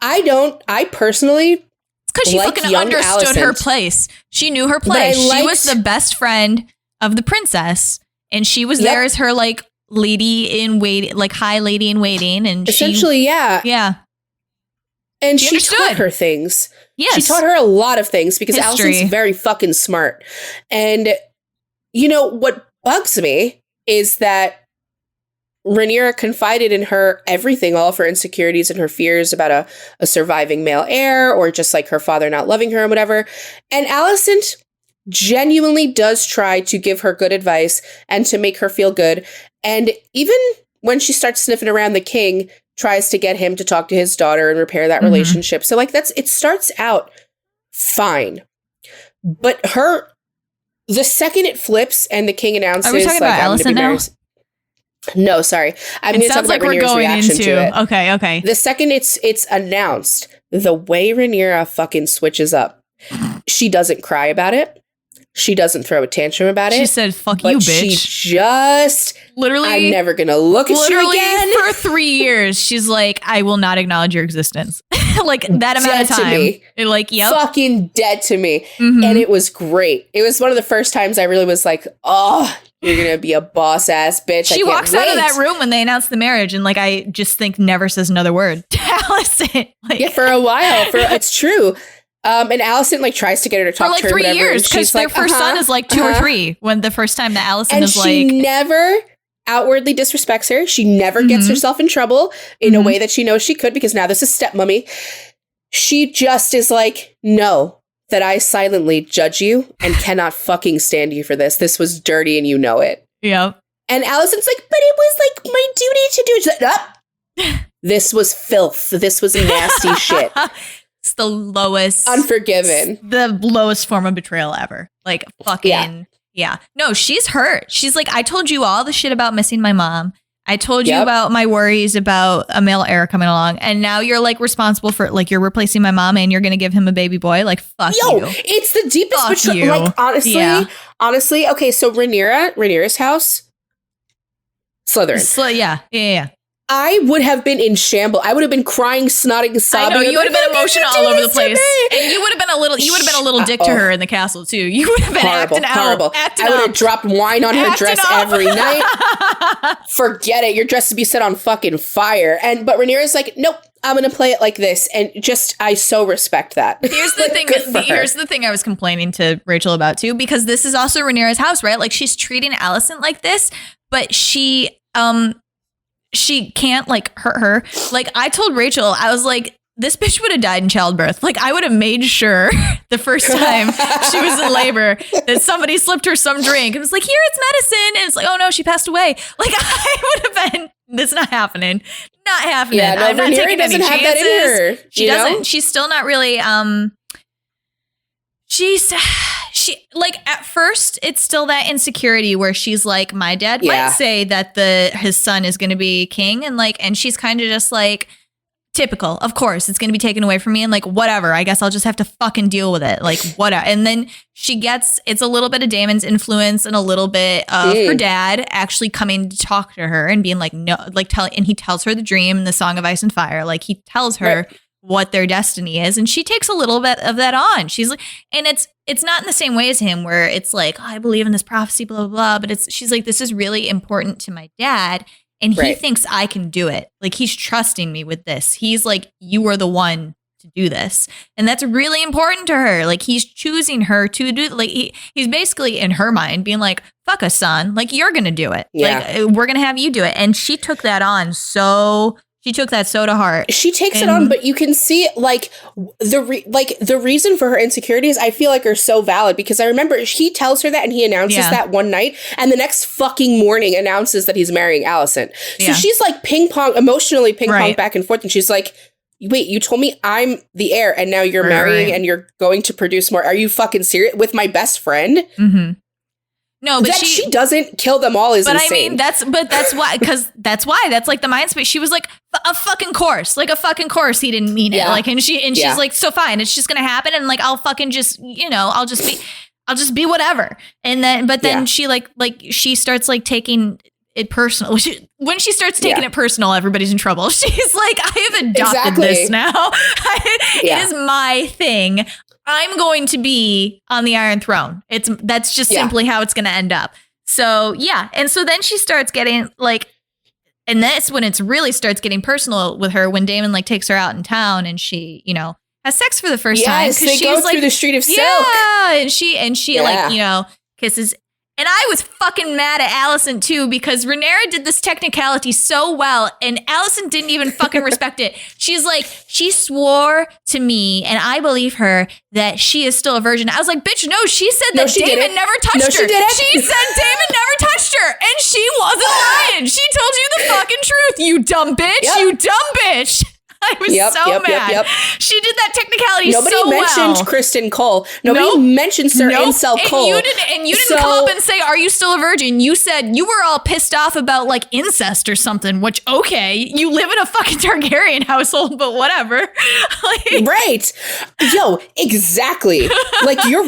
I personally, because she fucking understood her place. She knew her place. She was the best friend of the princess. And she was there as her like lady in waiting, like high lady in waiting. And essentially, yeah. Yeah. And she taught her things. Yes. She taught her a lot of things because Alicent's very fucking smart. And what bugs me is that Rhaenyra confided in her everything, all of her insecurities and her fears about a surviving male heir, or just like her father not loving her and whatever. And Alicent genuinely does try to give her good advice and to make her feel good. And even when she starts sniffing around, the king tries to get him to talk to his daughter and repair that relationship. So like it starts out fine. But the second it flips and the king announces, are we talking about Alicent now? No, sorry. I'm going to talk about Rhaenyra's reaction to it. Okay. The second it's announced, the way Rhaenyra fucking switches up, she doesn't cry about it. She doesn't throw a tantrum about it. She said, "Fuck you, bitch." She just literally, I'm never going to look at you again. For 3 years, she's like, "I will not acknowledge your existence." Like that amount of time. Like, yep. Fucking dead to me. And it was great. It was one of the first times I really was like, oh, you're going to be a boss ass bitch. She walks out of that room when they announce the marriage, and like, I just think never says another word to Alicent. Like, yeah, for a while. It's true. And Alicent like tries to get her to talk for like to her 3 years, because their first son is like 2 or 3 when the first time that Alicent is like. And she never outwardly disrespects her. She never gets herself in trouble in a way that she knows she could, because now this is stepmommy. She just is like, no, that I silently judge you and cannot fucking stand you for this. This was dirty and you know it. Yep. And Alicent's like, but it was like my duty to do. She's like, this was filth. This was nasty shit. It's the lowest. Unforgiven. The lowest form of betrayal ever. Like fucking. Yeah. No, she's hurt. She's like, I told you all the shit about missing my mom. I told you about my worries about a male heir coming along. And now you're like responsible for like, you're replacing my mom and you're going to give him a baby boy. Like, fuck you. It's the deepest betrayal. Like, honestly. Okay. So Rhaenyra's house, Slytherin. Yeah. I would have been in shambles. I would have been crying, snotting, sobbing. I know, you would have been emotional all over the place. And you would have been a little dick to her in the castle too. You would have been acting out. I would have dropped wine on her dress every night. Forget it. Your dress would be set on fucking fire. But Rhaenyra's like, nope, I'm going to play it like this. And I so respect that. Here's the thing. Here's the thing I was complaining to Rachel about too, because this is also Rhaenyra's house, right? Like she's treating Alicent like this, but she can't like hurt her. Like I told Rachel, I was like, this bitch would have died in childbirth. Like I would have made sure the first time she was in labor that somebody slipped her some drink and was like, here, it's medicine. And it's like, oh no, she passed away. Like I would have been, this not happening. Not happening. Yeah, no, I'm not taking any chances. That in her, she doesn't. She's still not really, she like at first it's still that insecurity where she's like, my dad might say that his son is going to be king, and she's kind of just like, typical, of course it's going to be taken away from me, and like whatever, I guess I'll just have to fucking deal with it, like whatever. And then it's a little bit of Daemon's influence and a little bit of her dad actually coming to talk to her and being like, no, like and he tells her the dream and the Song of Ice and Fire, like he tells her what their destiny is, and she takes a little bit of that on. She's like, and it's not in the same way as him where it's like, oh, I believe in this prophecy, blah blah blah, but she's like, this is really important to my dad, and he thinks I can do it. Like he's trusting me with this. He's like, you are the one to do this, and that's really important to her. Like he's choosing her to do. Like he's basically in her mind being like, fuck us, son. Like you're gonna do it. Like we're gonna have you do it. And she took that on so. She took that so to heart. She takes it on, but you can see like the reason for her insecurities, I feel like are so valid, because I remember he tells her that and he announces that one night, and the next fucking morning announces that he's marrying Alicent. So she's like emotionally ping pong back and forth, and she's like, wait, you told me I'm the heir and now you're marrying and you're going to produce more. Are you fucking serious? With my best friend? Mm-hmm. No, but she doesn't kill them all is insane. But I mean, that's why that's like the mind space. She was like, a fucking course, like a fucking course. He didn't mean it. Like, and she's like, so fine, it's just gonna happen, and like I'll fucking just, I'll just be whatever. And then she she starts like taking it personal. When she starts taking it personal, everybody's in trouble. She's like, I have adopted this now. It is my thing. I'm going to be on the Iron Throne. That's just simply how it's going to end up. So and so then she starts getting like, and that's when it really starts getting personal with her, when Daemon like takes her out in town and she, has sex for the first time. Yes, they go through the street of silk. Yeah, and she like kisses. And I was fucking mad at Alicent too, because Rhaenyra did this technicality so well, and Alicent didn't even fucking respect it. She's like, she swore to me, and I believe her, that she is still a virgin. I was like, bitch, no, she said that Daemon never touched her. She said Daemon never touched her, and she wasn't lying. She told you the fucking truth, you dumb bitch. You dumb bitch. I was so mad. She did that technicality so well. Nobody mentioned Kristen Cole. Nobody mentioned Sir Incel Cole. You didn't come up and say, are you still a virgin? You said you were all pissed off about like incest or something, which, okay, you live in a fucking Targaryen household, but whatever. Right. Yo, exactly. Like you're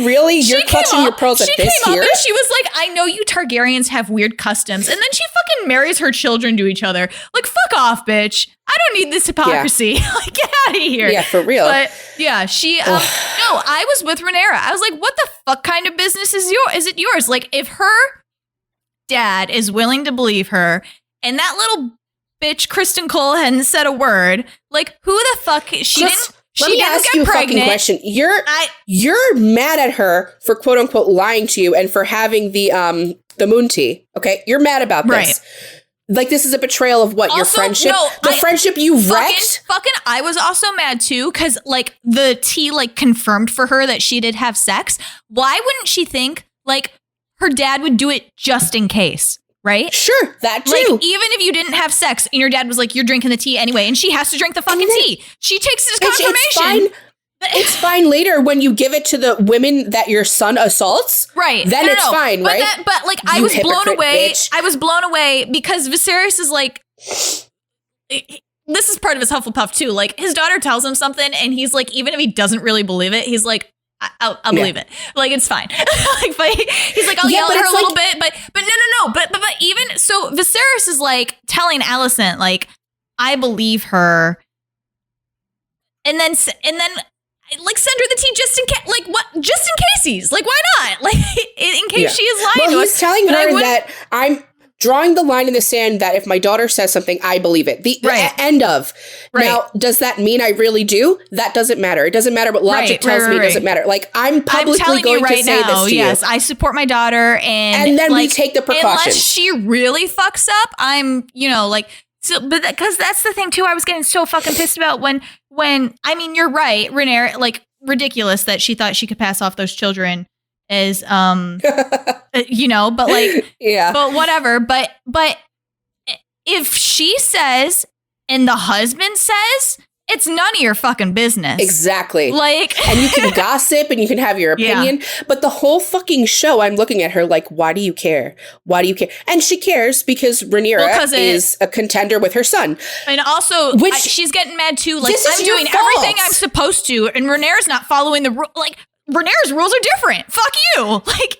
clutching your pearls at this here. She came up and she was like, I know you Targaryens have weird customs. And then she fucking marries her children to each other. Like, fuck off, bitch. I don't need this hypocrisy. Like, get out of here. Yeah, for real. But yeah, she, no, I was with Rhaenyra. I was like, what the fuck kind of business is it yours? Like, if her dad is willing to believe her, and that little bitch Kristen Cole hadn't said a word, like, who the fuck, she didn't ask you a fucking question. You're mad at her for quote unquote lying to you and for having the moon tea. Okay, you're mad about this. Right. Like, this is a betrayal of what? Also, your friendship? No, friendship you wrecked? Fucking, I was also mad too, because, like, the tea, like, confirmed for her that she did have sex. Why wouldn't she think, like, her dad would do it just in case, right? Sure, that too. Like, even if you didn't have sex, and your dad was like, you're drinking the tea anyway, and she has to drink the fucking tea. She takes it as confirmation. It's fine later when you give it to the women that your son assaults. Right. Then it's fine, right? But like, I was blown away. Bitch. I was blown away because Viserys is like, this is part of his Hufflepuff too. Like, his daughter tells him something and he's like, even if he doesn't really believe it, he's like, I'll believe it. Like, it's fine. Like, but he's like, I'll yell at her a little bit, but no. But even so, Viserys is like telling Alicent, like, I believe her. And then like send her the tea just in case, like what? Just in case like why not? Like in case she is lying. Well, he's telling her that I'm drawing the line in the sand that if my daughter says something, I believe it. The end of. Right. Now, does that mean I really do? That doesn't matter. It doesn't matter what logic tells me. It doesn't matter. Like, I'm publicly going to say this to you. Yes, I support my daughter. And then we take the precautions. Unless she really fucks up, I'm, like, so, but because that's the thing, too, I was getting so fucking pissed about when, I mean, you're right, Rhaenyra, like, ridiculous that she thought she could pass off those children as, but like, but whatever. But if she says and the husband says, it's none of your fucking business. Exactly. Like, and you can gossip and you can have your opinion, but the whole fucking show, I'm looking at her like, why do you care? Why do you care? And she cares because Rhaenyra is a contender with her son. And also, she's getting mad too. Like, I'm doing everything I'm supposed to, and Rhaenyra's not following the rule. Like, Rhaenyra's rules are different. Fuck you. Like,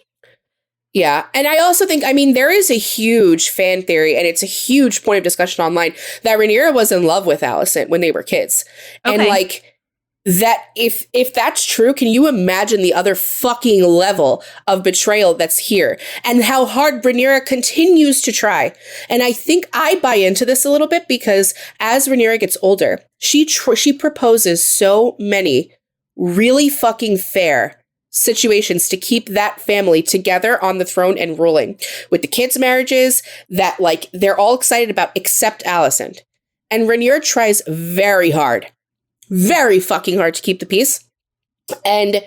yeah. And I also think, I mean, there is a huge fan theory, and it's a huge point of discussion online, that Rhaenyra was in love with Alicent when they were kids. Okay. And like, that if that's true, can you imagine the other fucking level of betrayal that's here and how hard Rhaenyra continues to try? And I think I buy into this a little bit because as Rhaenyra gets older, she proposes so many really fucking fair situations to keep that family together on the throne and ruling, with the kids' marriages that like they're all excited about except Alicent. And Rhaenyra tries very fucking hard to keep the peace. And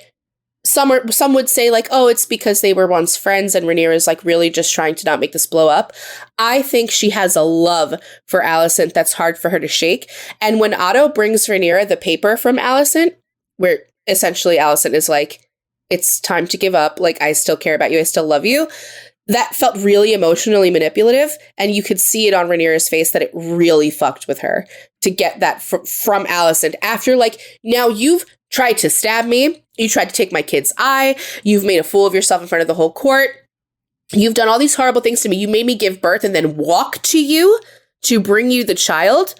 some would say like, oh, it's because they were once friends and Rhaenyra is like really just trying to not make this blow up. I think she has a love for Alicent that's hard for her to shake. And when Otto brings Rhaenyra the paper from Alicent, where essentially Alicent is like, it's time to give up. Like, I still care about you. I still love you. That felt really emotionally manipulative. And you could see it on Rhaenyra's face that it really fucked with her to get that from Alicent after, like, now you've tried to stab me. You tried to take my kid's eye. You've made a fool of yourself in front of the whole court. You've done all these horrible things to me. You made me give birth and then walk to you to bring you the child.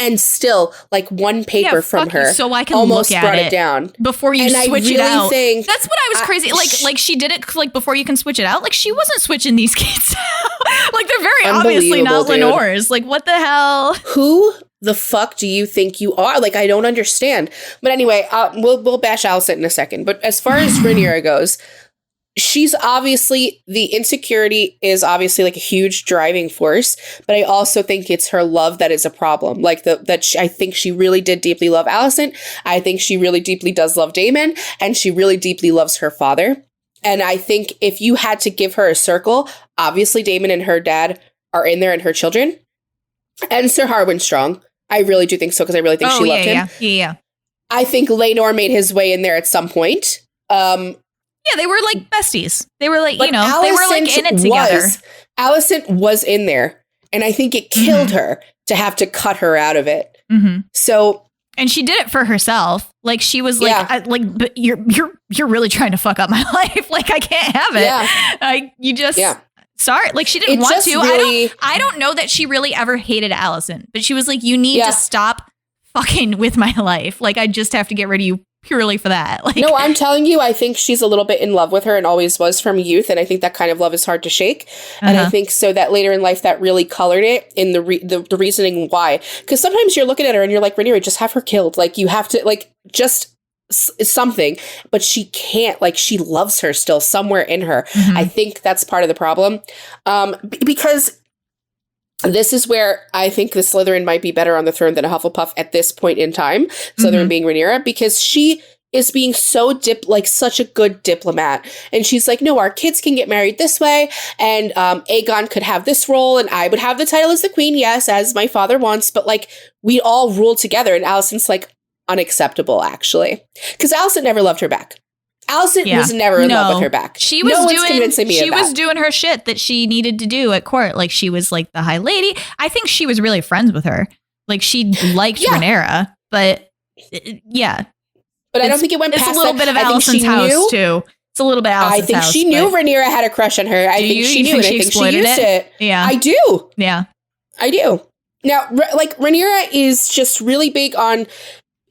And still, like, one paper from her so I can almost look at brought it down before you switch it out. That's what I was crazy. Like she did it like before you can switch it out. Like, she wasn't switching these kids out. Like, they're very obviously not Lenore's. Like, what the hell? Who the fuck do you think you are? Like, I don't understand. But anyway, we'll bash Alicent in a second. But as far as Rhaenyra goes, she's obviously, the insecurity is obviously like a huge driving force, but I also think it's her love that is a problem. Like I think she really did deeply love Alicent. I think she really deeply does love Daemon, and she really deeply loves her father. And I think if you had to give her a circle, obviously Daemon and her dad are in there and her children. And Sir Harwin's strong. I really do think so, because I really think she loved him. Yeah. I think Laenor made his way in there at some point. Yeah, they were like besties. They were like, they were like in it together. Alicent was in there, and I think it killed her to have to cut her out of it. Mm-hmm. So, and she did it for herself. Like, she was like, but you're really trying to fuck up my life. Like, I can't have it. Yeah. You just sorry. Like, she didn't want to. Really, I don't know that she really ever hated Alicent, but she was like, you need to stop fucking with my life. Like, I just have to get rid of you purely for that. Like, no, I'm telling you, I think she's a little bit in love with her and always was from youth. And I think that kind of love is hard to shake. And I think so that later in life that really colored it in the reasoning why. Because sometimes you're looking at her and you're like, Rhaenyra, just have her killed. Like, you have to, like, just something. But she can't. Like, she loves her still somewhere in her. I think that's part of the problem. Because this is where I think the Slytherin might be better on the throne than a Hufflepuff at this point in time. Slytherin being Rhaenyra, because she is being so such a good diplomat. And she's like, no, our kids can get married this way. And Aegon could have this role. And I would have the title as the queen. Yes, as my father wants. But like, we all rule together. And Alicent's like, unacceptable, actually. Because Alicent never loved her back. Alicent was never in love with her back. She was doing her shit that she needed to do at court. Like, she was like the high lady. I think she was really friends with her. Like, she liked Rhaenyra, but But I don't think it went past that. It's a little bit of Alicent's house, too. It's a little bit Alicent's house. I think she knew Rhaenyra had a crush on her. I think she knew it. I think she used it. Yeah. I do. Yeah. I do. Now, like, Rhaenyra is just really big on,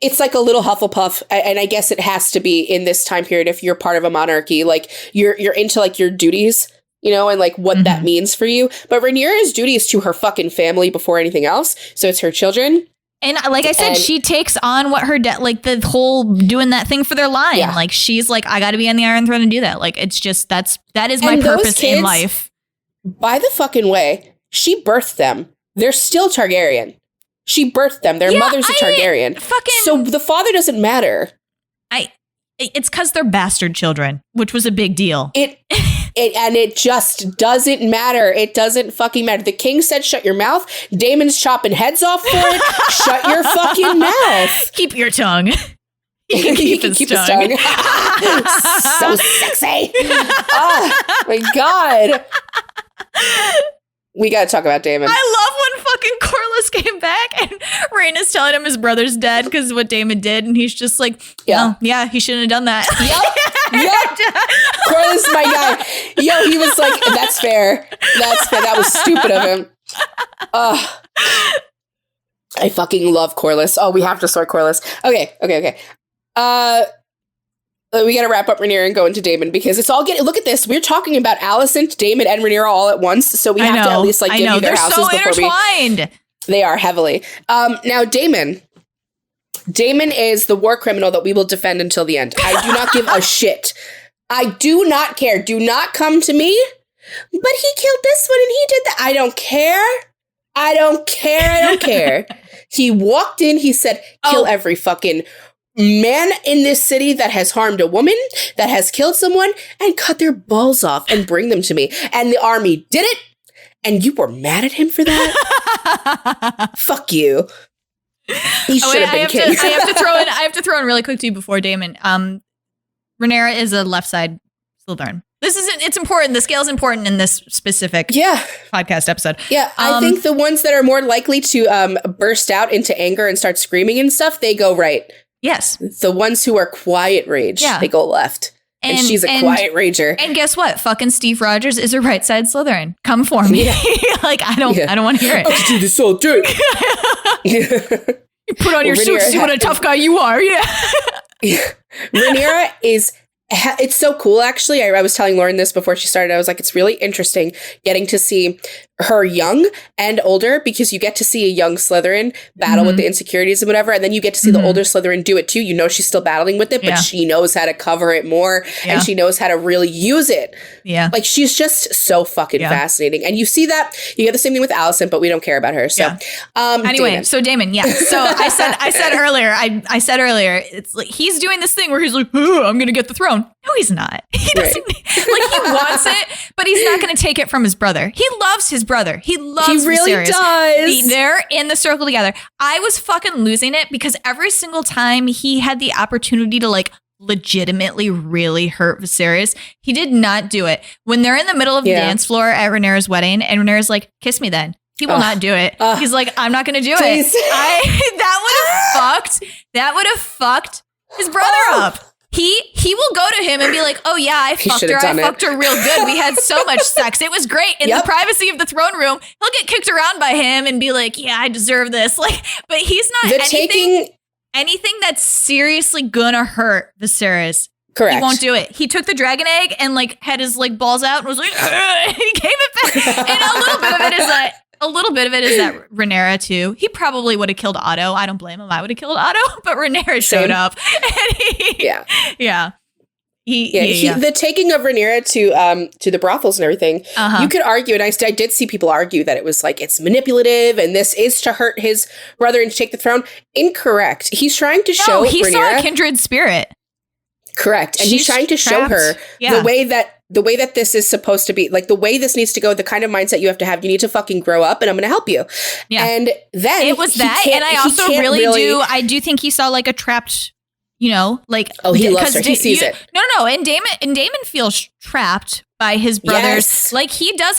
it's like a little Hufflepuff, and I guess it has to be in this time period if you're part of a monarchy. Like, you're into, like, your duties, you know, and, like, what that means for you. But Rhaenyra's duty is to her fucking family before anything else, so it's her children. And like I said, she takes on what her like the whole doing that thing for their line. Yeah. Like, she's like, I got to be on the Iron Throne to do that. Like, it's just, that is my purpose kids, in life. By the fucking way, she birthed them. They're still Targaryen. She birthed them. Their mother's a Targaryen. So the father doesn't matter. It's because they're bastard children, which was a big deal. It just doesn't matter. It doesn't fucking matter. The king said, shut your mouth. Daemon's chopping heads off for it. Shut your fucking mouth. Keep your tongue. He can keep his tongue. So sexy. Oh, my God. We got to talk about Daemon. I love when fucking Corlys came back and Rhaenyra's telling him his brother's dead because of what Daemon did. And he's just like, yeah, he shouldn't have done that. Yep. Corlys, my guy. Yo, he was like, that's fair. That's fair. That was stupid of him. I fucking love Corlys. Oh, we have to sort Corlys. Okay. We got to wrap up Rhaenyra and go into Daemon because it's all getting. Look at this. We're talking about Alicent, Daemon, and Rhaenyra all at once. So we have to at least like give you their houses so before intertwined. They are heavily. Now, Daemon. Daemon is the war criminal that we will defend until the end. I do not give a shit. I do not care. Do not come to me. But he killed this one and he did that. I don't care. I don't care. He walked in. He said, kill every fucking man in this city that has harmed a woman, that has killed someone, and cut their balls off and bring them to me. And the army did it. And you were mad at him for that? Fuck you. He should have been king. I have to throw in really quick too before Daemon. Rhaenyra is a left side Slytherin. It's important. The scale is important in this specific podcast episode. Yeah, I think the ones that are more likely to burst out into anger and start screaming and stuff, they go right. Yes. The ones who are quiet rage, they go left. And she's a quiet rager. And guess what? Fucking Steve Rogers is a right side Slytherin. Come for me. Yeah. Like, I don't want to hear it. I can do this all day. You put on your suit to see what a tough guy you are. Yeah. Rhaenyra is... It's so cool, actually. I was telling Lauren this before she started. I was like, it's really interesting getting to see her young and older because you get to see a young Slytherin battle with the insecurities and whatever. And then you get to see the older Slytherin do it too. You know, she's still battling with it, but she knows how to cover it more and she knows how to really use it. Yeah. Like, she's just so fucking fascinating. And you see that, you get the same thing with Alicent, but we don't care about her. So anyway, Daemon. So Daemon, So I said earlier, it's like he's doing this thing where he's like, oh, I'm going to get the throne. No, he's not. He doesn't like, he wants it, but he's not going to take it from his brother. He loves his brother. He loves really Viserys. Does. They're in the circle together. I was fucking losing it because every single time he had the opportunity to like legitimately really hurt Viserys, he did not do it. When they're in the middle of the dance floor at Rhaenyra's wedding and Rhaenyra's like, kiss me then. He will not do it. He's like, I'm not going to do please. It. That would have fucked his brother up. He will go to him and be like, oh yeah, I fucked her real good. We had so much sex. It was great. In the privacy of the throne room, he'll get kicked around by him and be like, yeah, I deserve this. Like, but he's not anything that's seriously gonna hurt Viserys. Correct. He won't do it. He took the dragon egg and like had his like balls out and was like, and he gave it back. And a little bit of it is that Rhaenyra too. He probably would have killed Otto. I don't blame him. I would have killed Otto, but Rhaenyra showed up. And the taking of Rhaenyra to the brothels and everything. You could argue, and I did see people argue that it was like it's manipulative, and this is to hurt his brother and to take the throne. Incorrect. He's trying to show he Rhaenyra saw a kindred spirit. Correct, and he's trying to show her the way that this is supposed to be, like the way this needs to go, the kind of mindset you have to have. You need to fucking grow up, and I'm going to help you. Yeah. And then it was that, and I also I do think he saw like a trapped, you know, like he loves her. He sees it. No, and Daemon feels trapped by his brothers. Yes. Like he does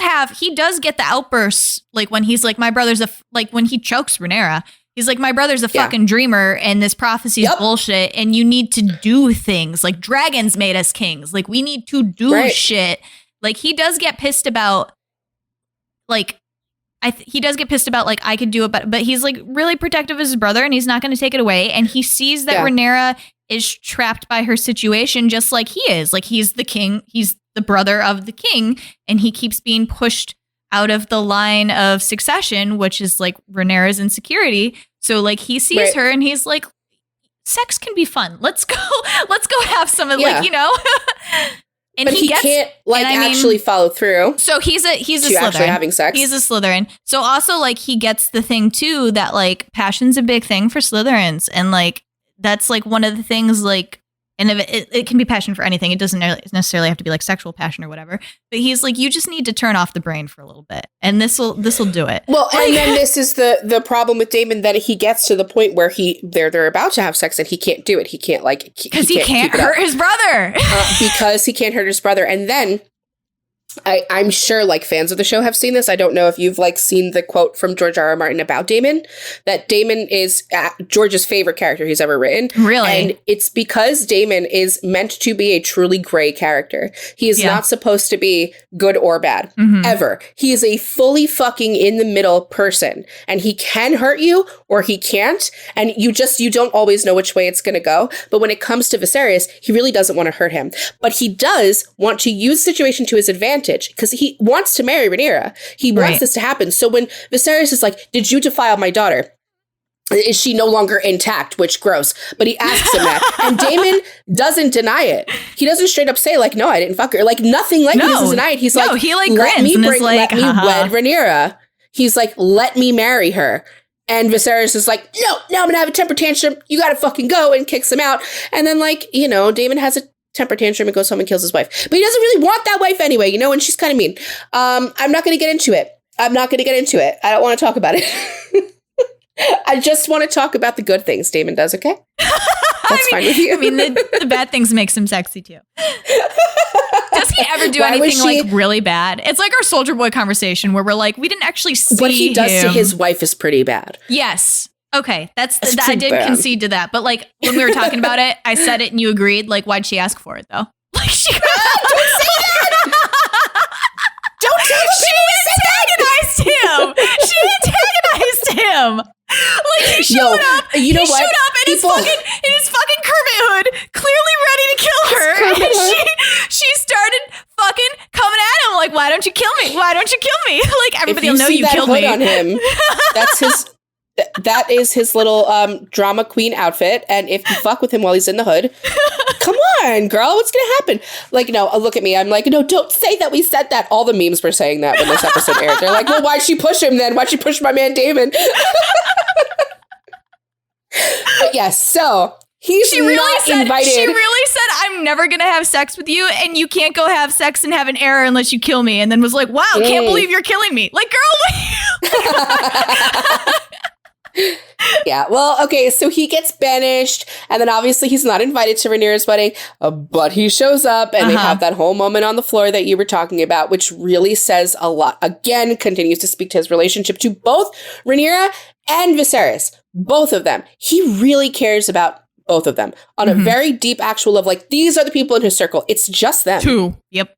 get the outbursts, like when he's like, my brother's like when he chokes Rhaenyra. He's like, my brother's a fucking dreamer and this prophecy is bullshit and you need to do things. Like dragons made us kings. Like we need to do shit. Like he does get pissed about like he does get pissed about like I could do it, but he's like really protective of his brother, and he's not going to take it away. And he sees that Rhaenyra is trapped by her situation, just like he is. Like he's the king, he's the brother of the king, and he keeps being pushed out of the line of succession, which is like Rhaenyra's insecurity. So like he sees her, and he's like, sex can be fun. Let's go have some of like, you know. And but he can't like actually follow through. So he's a Slytherin. Actually having sex. He's a Slytherin. So also like he gets the thing too that like passion's a big thing for Slytherins, and like that's like one of the things like, and if it can be passion for anything. It doesn't necessarily have to be like sexual passion or whatever. But he's like, you just need to turn off the brain for a little bit, and this will do it. Well, and then this is the problem with Daemon, that he gets to the point where they're about to have sex and he can't do it. He can't like because he can't hurt his brother. Because he can't hurt his brother, and then. I'm sure like fans of the show have seen this. I don't know if you've like seen the quote from George R.R. Martin about Daemon, that Daemon is George's favorite character he's ever written. Really? And it's because Daemon is meant to be a truly gray character. He is not supposed to be good or bad, ever. He is a fully fucking in the middle person, and he can hurt you or he can't. And you don't always know which way it's going to go. But when it comes to Viserys, he really doesn't want to hurt him. But he does want to use the situation to his advantage, because he wants to marry Rhaenyra. He wants this to happen. So when Viserys is like, did you defile my daughter? Is she no longer intact? Which gross. But he asks him that. And Daemon doesn't deny it. He doesn't straight up say like, no, I didn't fuck her. Like nothing like this is denied. He's like, he like grins and is like, let me wed Rhaenyra. He's like, let me marry her. And Viserys is like, no, I'm going to have a temper tantrum. You got to fucking go, and kicks him out. And then like, you know, Daemon has a temper tantrum and goes home and kills his wife. But he doesn't really want that wife anyway, you know, and she's kind of mean. I'm not going to get into it. I don't want to talk about it. I just want to talk about the good things Daemon does, okay? That's fine with you. I mean, the bad things makes him sexy too. Does he ever do anything like really bad? It's like our Soldier Boy conversation where we're like, we didn't actually see what he does to his wife is pretty bad. Yes. Okay, I did concede to that, but like when we were talking about it, I said it and you agreed. Like, why'd she ask for it though? Like she don't say that. Don't say that. She antagonized him. Like he showed up. You know what? Showed up in his fucking Kermit hood, clearly ready to kill her, and she started fucking coming at him like, "Why don't you kill me? Why don't you kill me?" Like everybody will know you killed me. On him, that's his. That is his little drama queen outfit. And if you fuck with him while he's in the hood, come on, girl, what's going to happen? Like, no, look at me. I'm like, no, don't say that we said that. All the memes were saying that when this episode aired. They're like, well, why'd she push him then? Why'd she push my man Daemon? But yes, so he's not invited. She really said, I'm never going to have sex with you, and you can't go have sex and have an error unless you kill me. And then was like, wow, can't believe you're killing me. Like, girl, what? Yeah, well, okay, so he gets banished, and then obviously he's not invited to Rhaenyra's wedding, but he shows up, and they have that whole moment on the floor that you were talking about, which really says a lot. Again, continues to speak to his relationship to both Rhaenyra and Viserys, both of them. He really cares about both of them on a very deep actual level. Like, these are the people in his circle. It's just them. Two. Yep.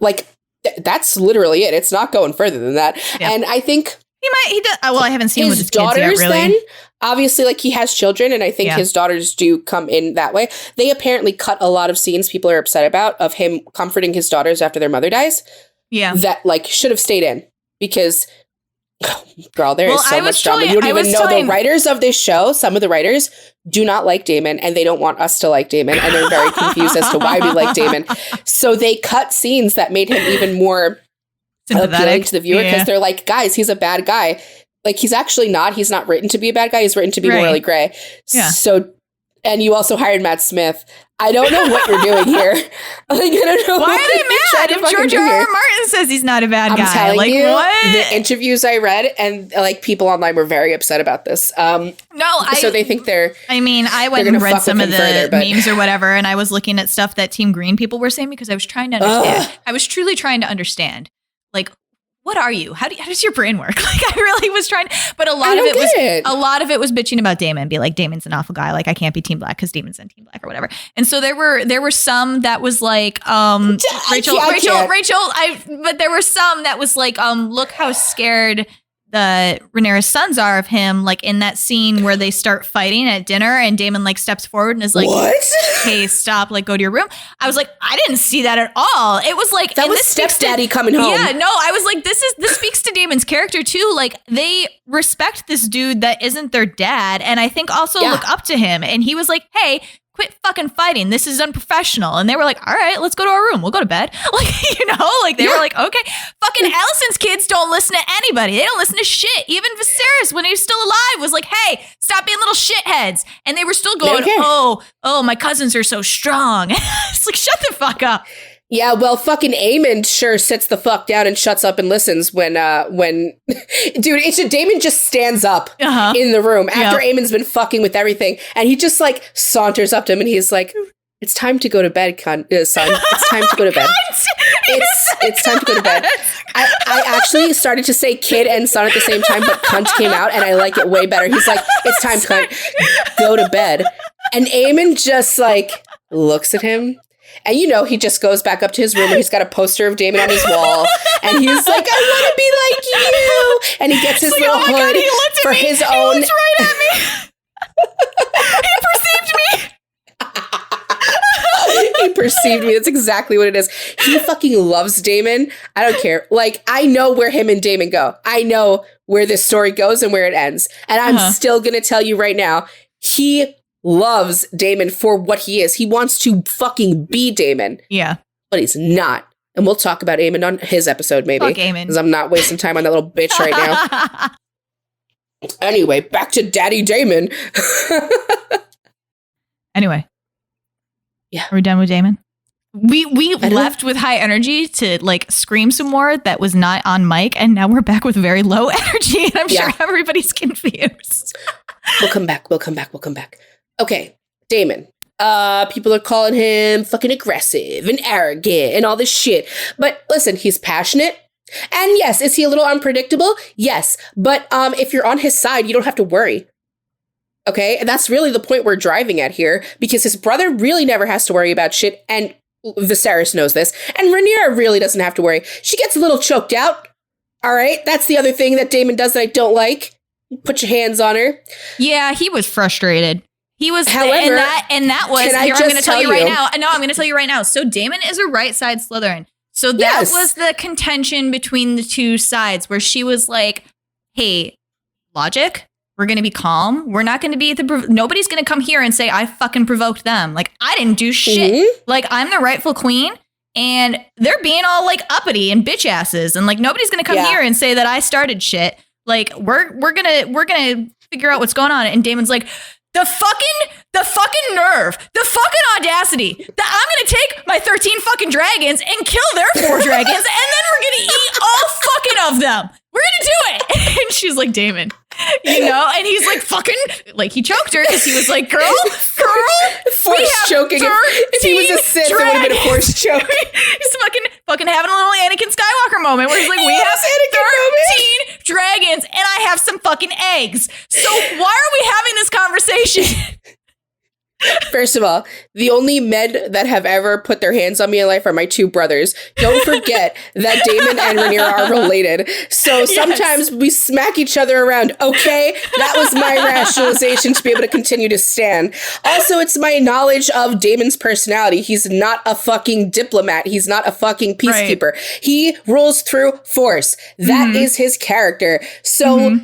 Like, that's literally it. It's not going further than that. Yep. And I think... He does. Well, I haven't seen his with his daughters kids yet, really. Then, obviously, like, he has children, and I think his daughters do come in that way. They apparently cut a lot of scenes people are upset about of him comforting his daughters after their mother dies. Yeah. That, like, should have stayed in. Because, girl, there is so much drama. You don't even know the writers of this show. Some of the writers do not like Daemon, and they don't want us to like Daemon, and they're very confused as to why we like Daemon. So they cut scenes that made him even more... appealing to the viewer, because they're like, guys, he's a bad guy. Like, he's actually not. He's not written to be a bad guy. He's written to be morally gray. Yeah. So, and you also hired Matt Smith. I don't know what you're doing here. Like, I don't know. Why are they mad if George R.R. Martin says he's not a bad guy? I'm telling like, you, what? The interviews I read, and like people online were very upset about this. So they think they're. I mean, I went and read some of the memes or whatever, and I was looking at stuff that Team Green people were saying because I was trying to understand. I was truly trying to understand. Like, what are you? How does your brain work? Like, I really was trying, but a lot of it was bitching about Daemon, be like, Daemon's an awful guy. Like, I can't be Team Black because Daemon's in Team Black or whatever. And so there were some that was like, Rachel, but there were some that was like, look how scared the Rhaenyra's sons are of him, like in that scene where they start fighting at dinner and Daemon like steps forward and is like, what? Hey, stop, like go to your room. I was like, I didn't see that at all. It was like, that was stepdaddy coming home. Yeah, no, I was like, this speaks to Daemon's character too. Like they respect this dude that isn't their dad. And I think also look up to him. And he was like, hey, quit fucking fighting. This is unprofessional. And they were like, all right, let's go to our room. We'll go to bed. Like, you know, like they were like, okay. Fucking Alicent's kids don't listen to anybody. They don't listen to shit. Even Viserys, when he was still alive, was like, hey, stop being little shitheads. And they were still going, oh, my cousins are so strong. It's like, shut the fuck up. Yeah, well, fucking Aemon sure sits the fuck down and shuts up and listens when dude, Daemon just stands up in the room after Aemon's been fucking with everything, and he just like saunters up to him and he's like, "It's time to go to bed, son. It's time to go to bed. It's time to go to bed." I actually started to say kid and son at the same time, but cunt came out, and I like it way better. He's like, "It's time, cunt, go to bed," and Aemon just like looks at him. And, you know, he just goes back up to his room and he's got a poster of Daemon on his wall. And he's like, I want to be like you. And he gets his little hood for his own. He looks right at me. He perceived me. He perceived me. That's exactly what it is. He fucking loves Daemon. I don't care. Like, I know where him and Daemon go. I know where this story goes and where it ends. And I'm still going to tell you right now, he loves Daemon for what he is. He wants to fucking be Daemon. Yeah. But he's not. And we'll talk about Aemon on his episode, maybe. Fuck Aemon. Because I'm not wasting time on that little bitch right now. Anyway, back to Daddy Daemon. Anyway. Yeah. Are we done with Daemon? We left with high energy to like scream some more that was not on mic, and now we're back with very low energy, and I'm sure everybody's confused. We'll come back. Okay, Daemon. People are calling him fucking aggressive and arrogant and all this shit. But listen, he's passionate. And yes, is he a little unpredictable? Yes. But if you're on his side, you don't have to worry. Okay? And that's really the point we're driving at here, because his brother really never has to worry about shit, and Viserys knows this. And Rhaenyra really doesn't have to worry. She gets a little choked out. All right? That's the other thing that Daemon does that I don't like. Put your hands on her. Yeah, he was frustrated. He was, however, and that was, here, I'm going to tell you right now. No, I'm going to tell you right now. So Daemon is a right side Slytherin. So that was the contention between the two sides, where she was like, hey, logic, we're going to be calm. We're not going to be nobody's going to come here and say I fucking provoked them. Like, I didn't do shit. Mm-hmm. Like, I'm the rightful queen. And they're being all like uppity and bitch asses. And like, nobody's going to come here and say that I started shit. Like, we're gonna figure out what's going on. And Daemon's like, the fucking nerve, the fucking audacity that I'm gonna take my 13 fucking dragons and kill their 4 dragons, and then we're gonna eat all fucking of them. We're gonna do it. And she's like, Daemon, you know, and he's like, fucking, like, he choked her because he was like, girl, forced choking. If he was a Sith, it would have been a forced choke. He's fucking having a little Anakin Skywalker moment where he's like, we have 13 dragons and I have some fucking eggs. So why are we having this conversation? First of all, the only men that have ever put their hands on me in life are my 2 brothers. Don't forget that Daemon and Rhaenyra are related. So sometimes we smack each other around. Okay, that was my rationalization to be able to continue to stand. Also, it's my knowledge of Daemon's personality. He's not a fucking diplomat. He's not a fucking peacekeeper. Right. He rules through force. That is his character. So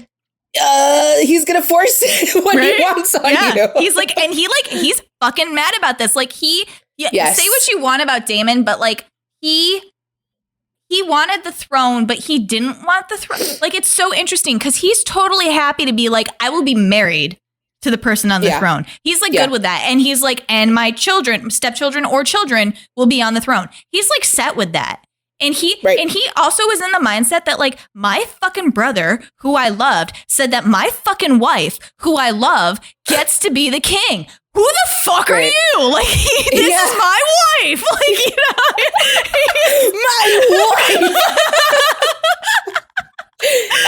he's gonna force it when he wants on you. He's like, and he's fucking mad about this. Like, say what you want about Daemon, but like he wanted the throne, but he didn't want the throne. Like, it's so interesting because he's totally happy to be like, I will be married to the person on the throne. He's like good with that, and he's like, and my children, stepchildren or children will be on the throne. He's like set with that. And he also was in the mindset that like, my fucking brother, who I loved, said that my fucking wife, who I love, gets to be the king. Who the fuck are you? Like, this is my wife. Like, you know, my wife.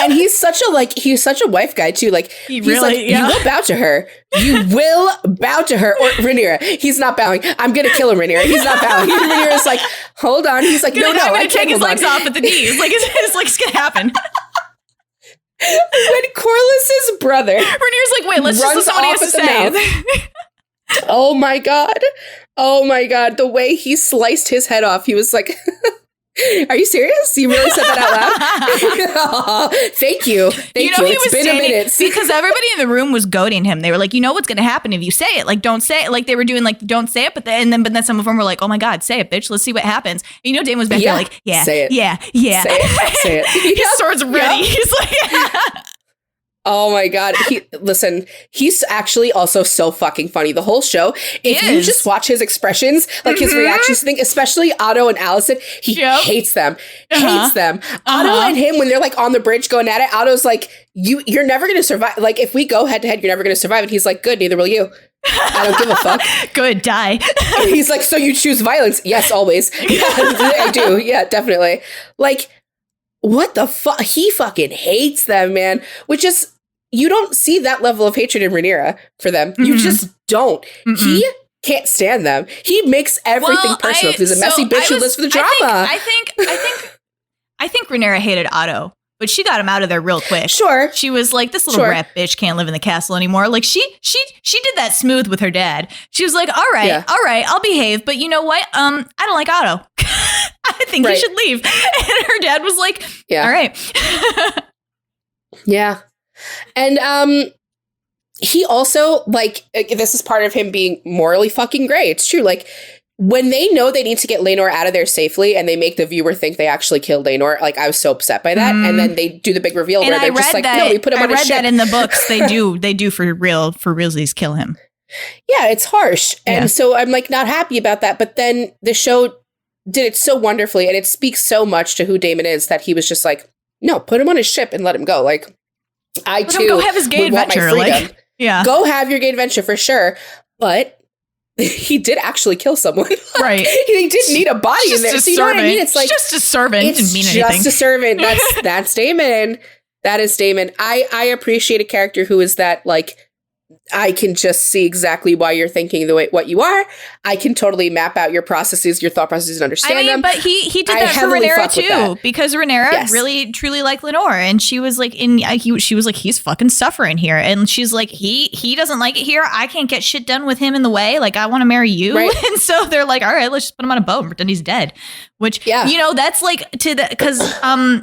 And he's such a wife guy too. Like He he's really- like, yeah. you will bow to her. You will bow to her. Or Rhaenyra, he's not bowing. I'm gonna kill him, Rhaenyra. He's not bowing. Rhaenyra's like, hold on. He's like, no, I'm I gonna can't take his hold on. legs off at the knees. Like it's like it's gonna happen. When Corliss's brother Rhaenyra's like, wait, let's just runs listen to what he off has to at the say. oh my god, the way he sliced his head off, he was like, are you serious? You really said that out loud? Thank you. You know, he It's was been a standing minute. because everybody in the room was goading him. They were like, you know what's going to happen if you say it? Like, don't say it. Like they were doing like, don't say it. But then some of them were like, oh my God, say it, bitch. Let's see what happens. And you know, Daemon was back there like, yeah, say it. yeah. Say it. His sword's ready. Yep. He's like, Oh my god. He's actually also so fucking funny. The whole show, if you just watch his expressions, like his reactions to things, especially Otto and Alicent, he hates them. Hates them. Otto and him, when they're like on the bridge going at it, Otto's like, you're never gonna survive. Like if we go head to head, you're never gonna survive. And he's like, good, neither will you. I don't give a fuck. Good, die. And he's like, so you choose violence? Yes, always. Yeah, I do. Yeah, definitely. Like, what the fuck? He fucking hates them, man. Which is, you don't see that level of hatred in Rhaenyra for them. You just don't. He can't stand them. He makes everything personal because he's a messy bitch who lives for the drama. I think Rhaenyra hated Otto, but she got him out of there real quick. Sure. She was like, this little rat bitch can't live in the castle anymore. Like she did that smooth with her dad. She was like, all right, I'll behave. But you know what? I don't like Otto. I think he should leave. And her dad was like, all right. Yeah. And he also, like, this is part of him being morally fucking gray. It's true. Like, when they know they need to get Rhaenyra out of there safely and they make the viewer think they actually killed Rhaenyra, like, I was so upset by that. And then they do the big reveal where they're just like, no, we put him on a ship. I read that in the books. They do for realsies kill him. Yeah, it's harsh. And so I'm, like, not happy about that. But then the show did it so wonderfully, and it speaks so much to who Daemon is that he was just like, no, put him on his ship and let him go. Like, I too go have his gay adventure. Like, go have your gay adventure for sure. But he did actually kill someone. Right. He didn't need a body in there. So you know what I mean? It's like just a servant. Didn't mean anything. Just a servant. That's Daemon. That is Daemon. I appreciate a character who is that, like, I can just see exactly why you're thinking the way what you are. I can totally map out your processes, your thought processes, and understand them. But he did that for Rhaenyra too, because Rhaenyra really truly liked Lenore, and she was like, she was like, he's fucking suffering here, and she's like, he doesn't like it here. I can't get shit done with him in the way. Like, I want to marry you, and so they're like, all right, let's just put him on a boat and pretend he's dead. Which you know, that's like because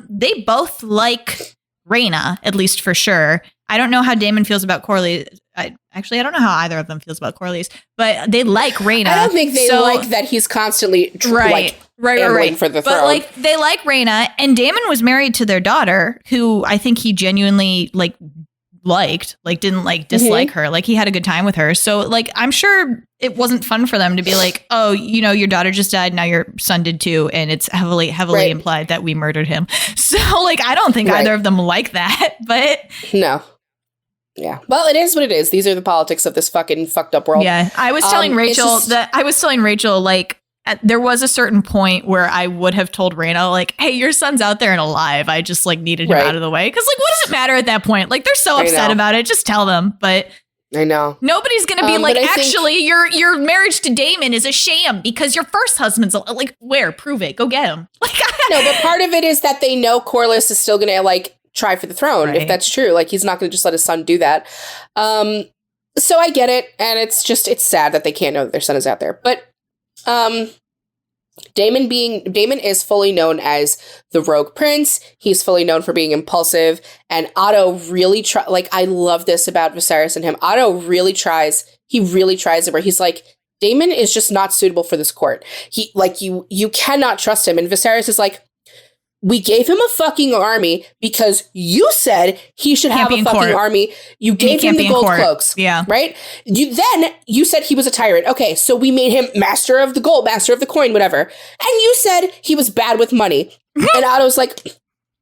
they both like Rhaena, at least for sure. I don't know how Daemon feels about Corlys. I don't know how either of them feels about Corlys, but they like Rhaena. I don't think they like that he's constantly right for the throne. But like they like Rhaena, and Daemon was married to their daughter, who I think he genuinely didn't dislike her. Like, he had a good time with her. So like, I'm sure it wasn't fun for them to be like, oh, you know, your daughter just died, now your son did too, and it's heavily implied that we murdered him. So like, I don't think either of them like that. But no. Yeah. Well, it is what it is. These are the politics of this fucking fucked up world. Yeah. I was telling Rachel like there was a certain point where I would have told Rhaena, like, hey, your son's out there and alive. I just like needed him out of the way. Cause like, what does it matter at that point? Like, they're so upset about it. Just tell them. But I know nobody's going to be like, actually, your marriage to Daemon is a sham because your first husband's like, where? Prove it. Go get him. Like, no, but part of it is that they know Corlys is still going to like try for the throne, if that's true. Like, he's not going to just let his son do that. So I get it, and it's sad that they can't know that their son is out there. But Daemon is fully known as the rogue prince. He's fully known for being impulsive, and Otto really I love this about Viserys and him. Otto really tries. He really tries it, where he's like, Daemon is just not suitable for this court. He like you cannot trust him, and Viserys is like, we gave him a fucking army because you said he should have a fucking army. You gave him the gold cloaks. Yeah. Right? You said he was a tyrant. Okay, so we made him master of the gold, master of the coin, whatever. And you said he was bad with money. And Otto's like,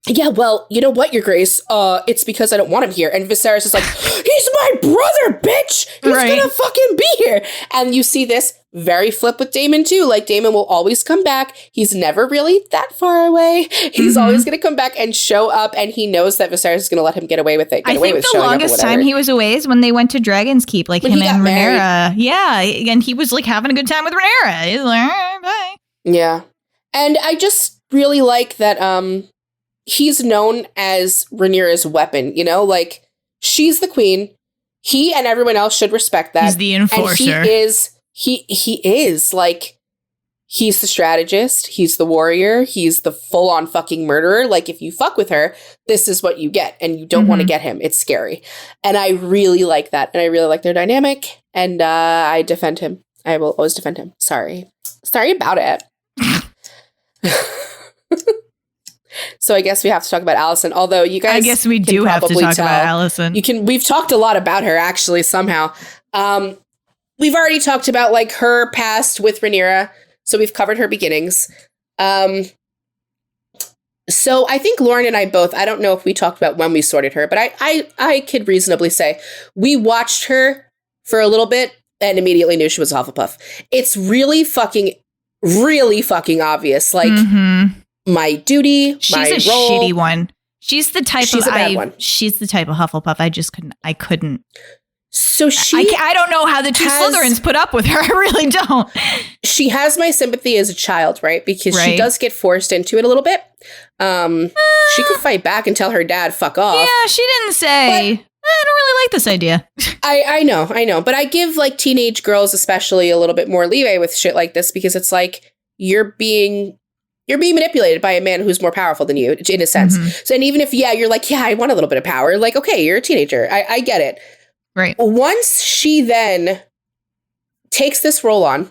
yeah, well, you know what, Your Grace? It's because I don't want him here. And Viserys is like, he's my brother, bitch! He's gonna fucking be here! And you see this very flip with Daemon, too. Like, Daemon will always come back. He's never really that far away. He's always gonna come back and show up, and he knows that Viserys is gonna let him get away with it. I think the longest time he was away is when they went to Dragon's Keep, like when him and Rhaenyra. Yeah, and he was, like, having a good time with Rhaenyra. He's like, all right, bye. Yeah. And I just really like that, he's known as Rhaenyra's weapon, you know? Like, she's the queen. He and everyone else should respect that. He's the enforcer. And he is, like, he's the strategist. He's the warrior. He's the full-on fucking murderer. Like, if you fuck with her, this is what you get. And you don't want to get him. It's scary. And I really like that. And I really like their dynamic. And I defend him. I will always defend him. Sorry about it. So I guess we have to talk about Alicent. Although you guys, I guess we do have to talk about Alicent. We've talked a lot about her actually. Somehow, we've already talked about like her past with Rhaenyra, so we've covered her beginnings. So I think Lauren and I both. I don't know if we talked about when we sorted her, but I could reasonably say we watched her for a little bit and immediately knew she was a Hufflepuff. It's really fucking obvious. Like. My duty, she's my a role. Shitty one. She's the type she's of a bad one. She's the type of Hufflepuff. I couldn't. So I don't know how the two Slytherins put up with her. I really don't. She has my sympathy as a child, right? Because she does get forced into it a little bit. She could fight back and tell her dad, fuck off. Yeah, she didn't say. I don't really like this idea. I know. But I give like teenage girls especially a little bit more leeway with shit like this because it's like you're being manipulated by a man who's more powerful than you, in a sense. So, and even if, you're like, I want a little bit of power. Like, okay, you're a teenager. I get it. Right. Once she then takes this role on,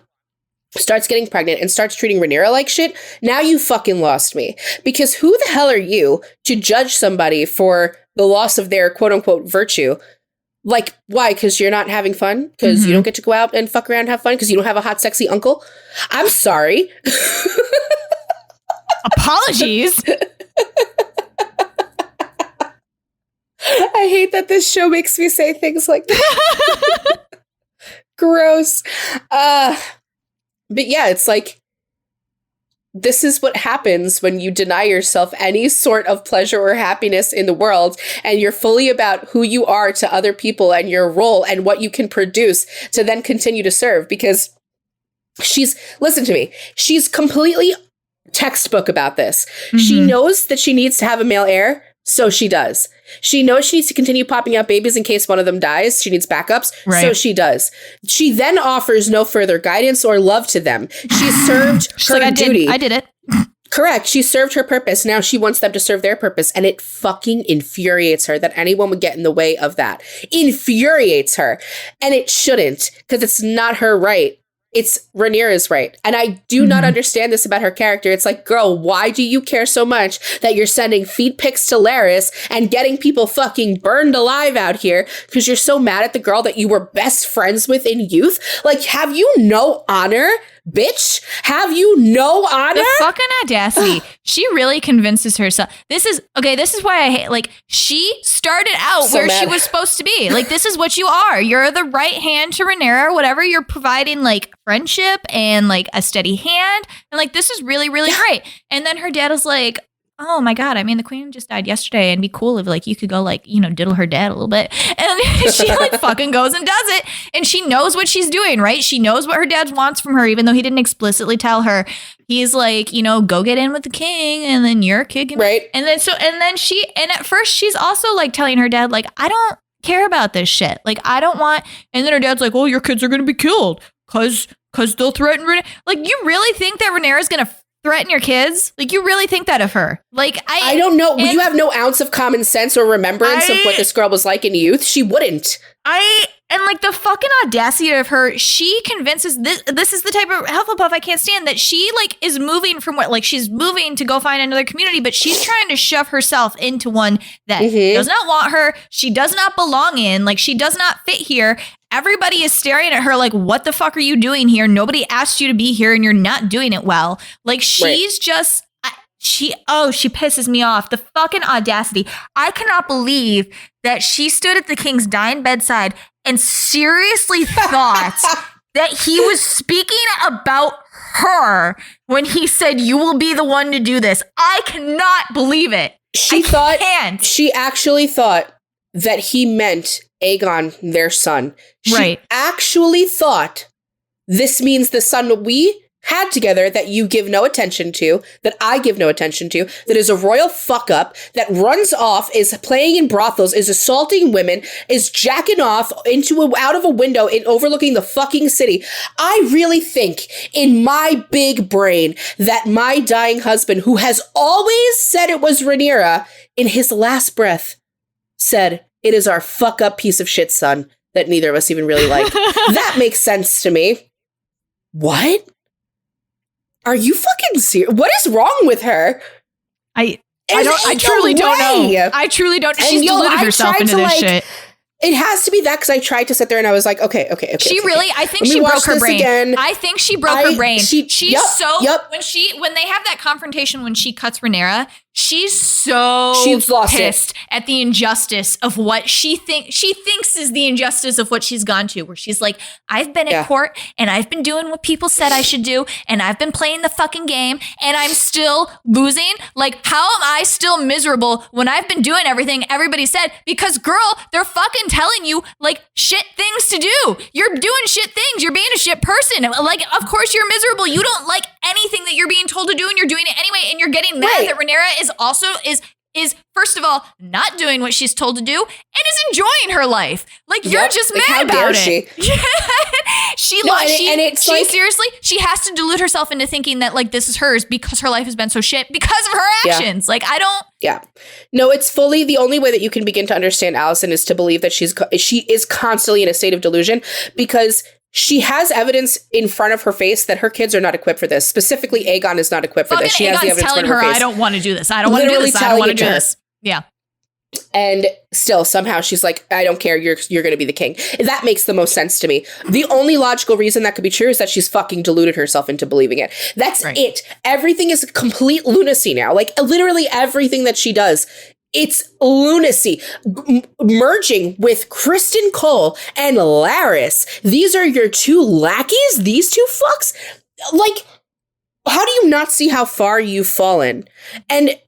starts getting pregnant, and starts treating Rhaenyra like shit, now you fucking lost me. Because who the hell are you to judge somebody for the loss of their quote-unquote virtue? Like, why? Because you're not having fun? Because you don't get to go out and fuck around and have fun? Because you don't have a hot, sexy uncle? I'm sorry. Apologies. I hate that this show makes me say things like that. Gross. But yeah, it's like, this is what happens when you deny yourself any sort of pleasure or happiness in the world, and you're fully about who you are to other people and your role and what you can produce to then continue to serve. Because listen to me, she's completely textbook about this. She knows that she needs to have a male heir, so she does. She knows she needs to continue popping out babies in case one of them dies. She needs backups, so she does. She then offers no further guidance or love to them. She served her duty. I did it. Correct. She served her purpose. Now she wants them to serve their purpose. And it fucking infuriates her that anyone would get in the way of that. Infuriates her. And it shouldn't, because it's not her right. It's Rhaenyra's right. And I do not understand this about her character. It's like, girl, why do you care so much that you're sending feed pics to Larys and getting people fucking burned alive out here because you're so mad at the girl that you were best friends with in youth? Like, have you no honor? Bitch, have you no honor? The fucking audacity. She really convinces herself. This is why I hate, like, she started out so where she was supposed to be. Like, this is what you are. You're the right hand to Rhaenyra or whatever. You're providing, like, friendship and, like, a steady hand. And, like, this is really, really great. And then her dad is like, oh my God, I mean, the queen just died yesterday, and it'd be cool if, like, you could go, like, you know, diddle her dad a little bit. And she, like, fucking goes and does it. And she knows what she's doing, right? She knows what her dad wants from her, even though he didn't explicitly tell her. He's like, you know, go get in with the king, and then you're kicking. Right. And then at first she's also, like, telling her dad, like, I don't care about this shit. Like, I don't want, and then her dad's like, well, your kids are going to be killed because they'll threaten Rhaenyra. Like, you really think that Rhaenyra's going to threaten your kids? Like, you really think that of her? Like, I don't know. You have no ounce of common sense or remembrance of what this girl was like in youth. She wouldn't. And like the fucking audacity of her, she convinces this is the type of Hufflepuff I can't stand, that she like is moving from she's moving to go find another community, but she's trying to shove herself into one that does not want her. She does not belong in. Like, she does not fit here. Everybody is staring at her like, what the fuck are you doing here? Nobody asked you to be here and you're not doing it well. Like, she's just, She pisses me off. The fucking audacity. I cannot believe that she stood at the king's dying bedside and seriously thought that he was speaking about her when he said, you will be the one to do this. I cannot believe it. She actually thought that he meant Aegon, their son. She actually thought this means the son we had together that you give no attention to, that I give no attention to, that is a royal fuck up, that runs off, is playing in brothels, is assaulting women, is jacking off out of a window in overlooking the fucking city. I really think in my big brain that my dying husband, who has always said it was Rhaenyra, in his last breath said, it is our fuck up piece of shit son that neither of us even really like. That makes sense to me. What? Are you fucking serious? What is wrong with her? I truly don't know. I truly don't. She's deluded herself into this shit. It has to be that because I tried to sit there and I was like, okay. I think she broke her brain. Again. I think she broke her brain. When they have that confrontation when she cuts Rhaenyra, she's lost pissed at the injustice of what she thinks is the injustice of what she's gone to, where she's like, I've been at court and I've been doing what people said I should do and I've been playing the fucking game and I'm still losing. Like, how am I still miserable when I've been doing everything everybody said? Because girl, they're fucking telling you like shit things to do. You're doing shit things. You're being a shit person. Like, of course you're miserable. You don't like anything that you're being told to do and you're doing it anyway. And you're getting mad that Rhaenyra is first of all not doing what she's told to do and is enjoying her life. Like, you're just mad about it. Seriously, she has to delude herself into thinking that like this is hers because her life has been so shit because of her actions. Like, I don't. Yeah. No, it's fully the only way that you can begin to understand Alicent is to believe that she is constantly in a state of delusion because she has evidence in front of her face that her kids are not equipped for this. Specifically, Aegon is not equipped for this. She has the evidence in front of her face. I don't want to do this. I don't want to do this. I don't want to do this. Yeah. And still, somehow she's like, I don't care. You're going to be the king. That makes the most sense to me. The only logical reason that could be true is that she's fucking deluded herself into believing it. That's it. Everything is complete lunacy now. Like, literally everything that she does. It's lunacy. Merging with Kristen Cole and Larys. These are your two lackeys? These two fucks? Like, how do you not see how far you've fallen? And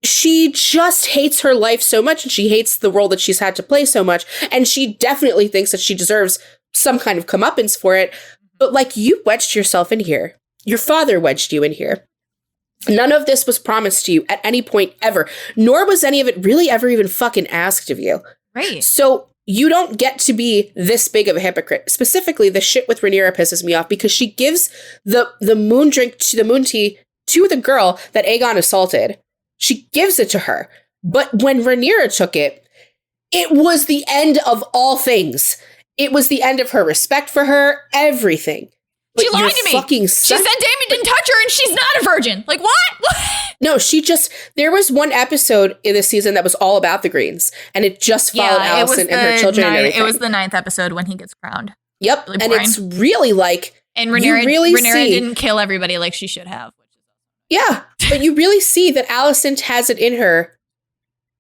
she just hates her life so much, and she hates the role that she's had to play so much, and she definitely thinks that she deserves some kind of comeuppance for it. But, like, you wedged yourself in here. Your father wedged you in here. None of this was promised to you at any point ever, nor was any of it really ever even fucking asked of you. Right. So you don't get to be this big of a hypocrite. Specifically, the shit with Rhaenyra pisses me off because she gives the moon tea to the girl that Aegon assaulted. She gives it to her. But when Rhaenyra took it, it was the end of all things. It was the end of her respect for her, everything. But she lied to me. She said Daemon didn't touch her and she's not a virgin. Like, what? No, there was one episode in this season that was all about the Greens, and it just followed Alicent and her children and everything. It was the 9th episode when he gets crowned. Yep, really and it's really like, and Rhaenyra didn't kill everybody like she should have. Yeah, but you really see that Alicent has it in her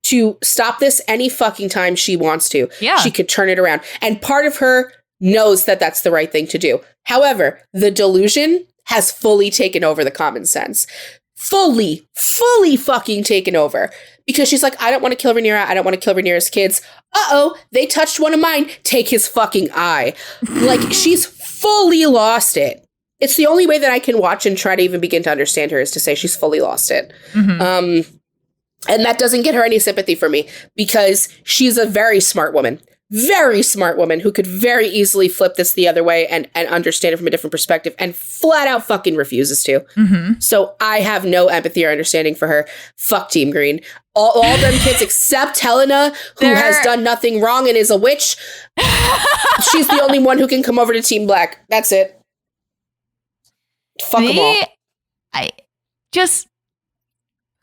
to stop this any fucking time she wants to. Yeah. She could turn it around. And part of her knows that that's the right thing to do. However, the delusion has fully taken over the common sense. Fully fucking taken over. Because she's like, I don't want to kill Rhaenyra. I don't want to kill Rhaenyra's kids. Uh-oh, they touched one of mine. Take his fucking eye. Like, she's fully lost it. It's the only way that I can watch and try to even begin to understand her is to say she's fully lost it. Mm-hmm. And that doesn't get her any sympathy for me because she's a very smart woman who could very easily flip this the other way and understand it from a different perspective and flat out fucking refuses to. Mm-hmm. So I have no empathy or understanding for her. Fuck Team Green. All them kids except Helena, who has done nothing wrong and is a witch. She's the only one who can come over to Team Black. That's it. Fuck them all.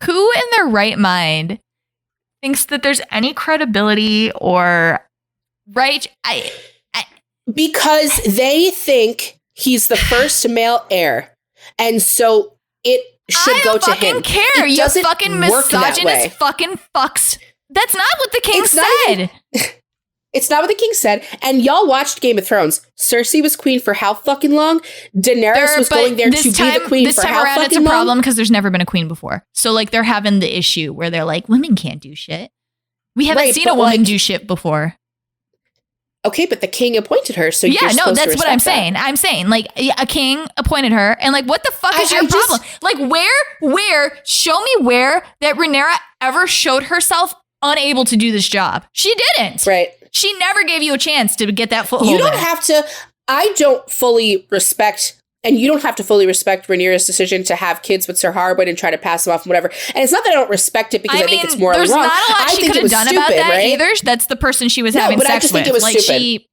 Who in their right mind thinks that there's any credibility or because they think he's the first male heir. And so it should go to him. I don't fucking care. You fucking misogynist fucking fucks. That's not what the king said. It's not what the king said. And y'all watched Game of Thrones. Cersei was queen for how fucking long? Daenerys was going there to be the queen for how fucking long? This time around, it's a problem because there's never been a queen before. So, like, they're having the issue where they're like, women can't do shit. We haven't seen a woman do shit before. Okay, but the king appointed her, so yeah, no, that's what I'm saying. I'm saying, like, a king appointed her, and like, what the fuck is your problem? Like, where? Show me where that Rhaenyra ever showed herself unable to do this job. She didn't. Right. She never gave you a chance to get that foothold. You don't have to. I don't fully respect, and you don't have to fully respect Rhaenyra's decision to have kids with Sir Harwin and try to pass them off and whatever. And it's not that I don't respect it because I think it's morally wrong. There's not a lot she could have done about that either. That's the person she was having sex with. I just think it was stupid.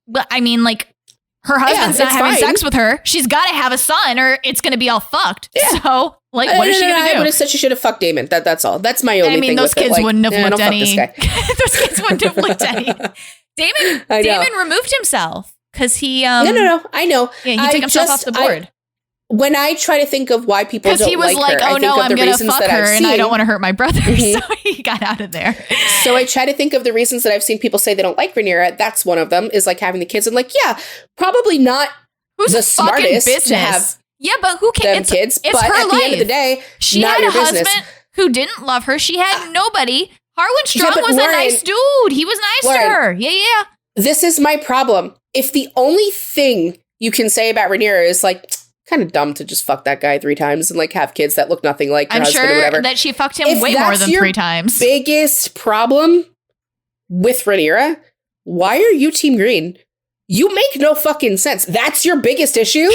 Her husband's not having sex with her. She's got to have a son or it's going to be all fucked. Yeah. So, what is she going to do? I would have said she should have fucked Daemon. That's all. That's my only thing those with kids it. wouldn't have looked any. Those kids wouldn't have looked any. Daemon removed himself because he. No. I know. Yeah, he took himself off the board. When I try to think of why people don't like her, because he was like, "Oh no, I'm going to fuck her, and I don't want to hurt my brother," so he got out of there. So I try to think of the reasons that I've seen people say they don't like Rhaenyra. That's one of them. Is like having the kids, and like, yeah, probably not the smartest to have. Yeah, but who cares? It's but her at life. The end of the day, she not had your a business. husband who didn't love her. She had nobody. Harwin Strong was a nice dude. He was nice to her. Yeah. This is my problem. If the only thing you can say about Rhaenyra is like, kind of dumb to just fuck that guy 3 times and like have kids that look nothing like her husband or whatever. I'm sure that she fucked him way more than 3 times. Biggest problem with Rhaenyra, why are you Team Green? You make no fucking sense. That's your biggest issue?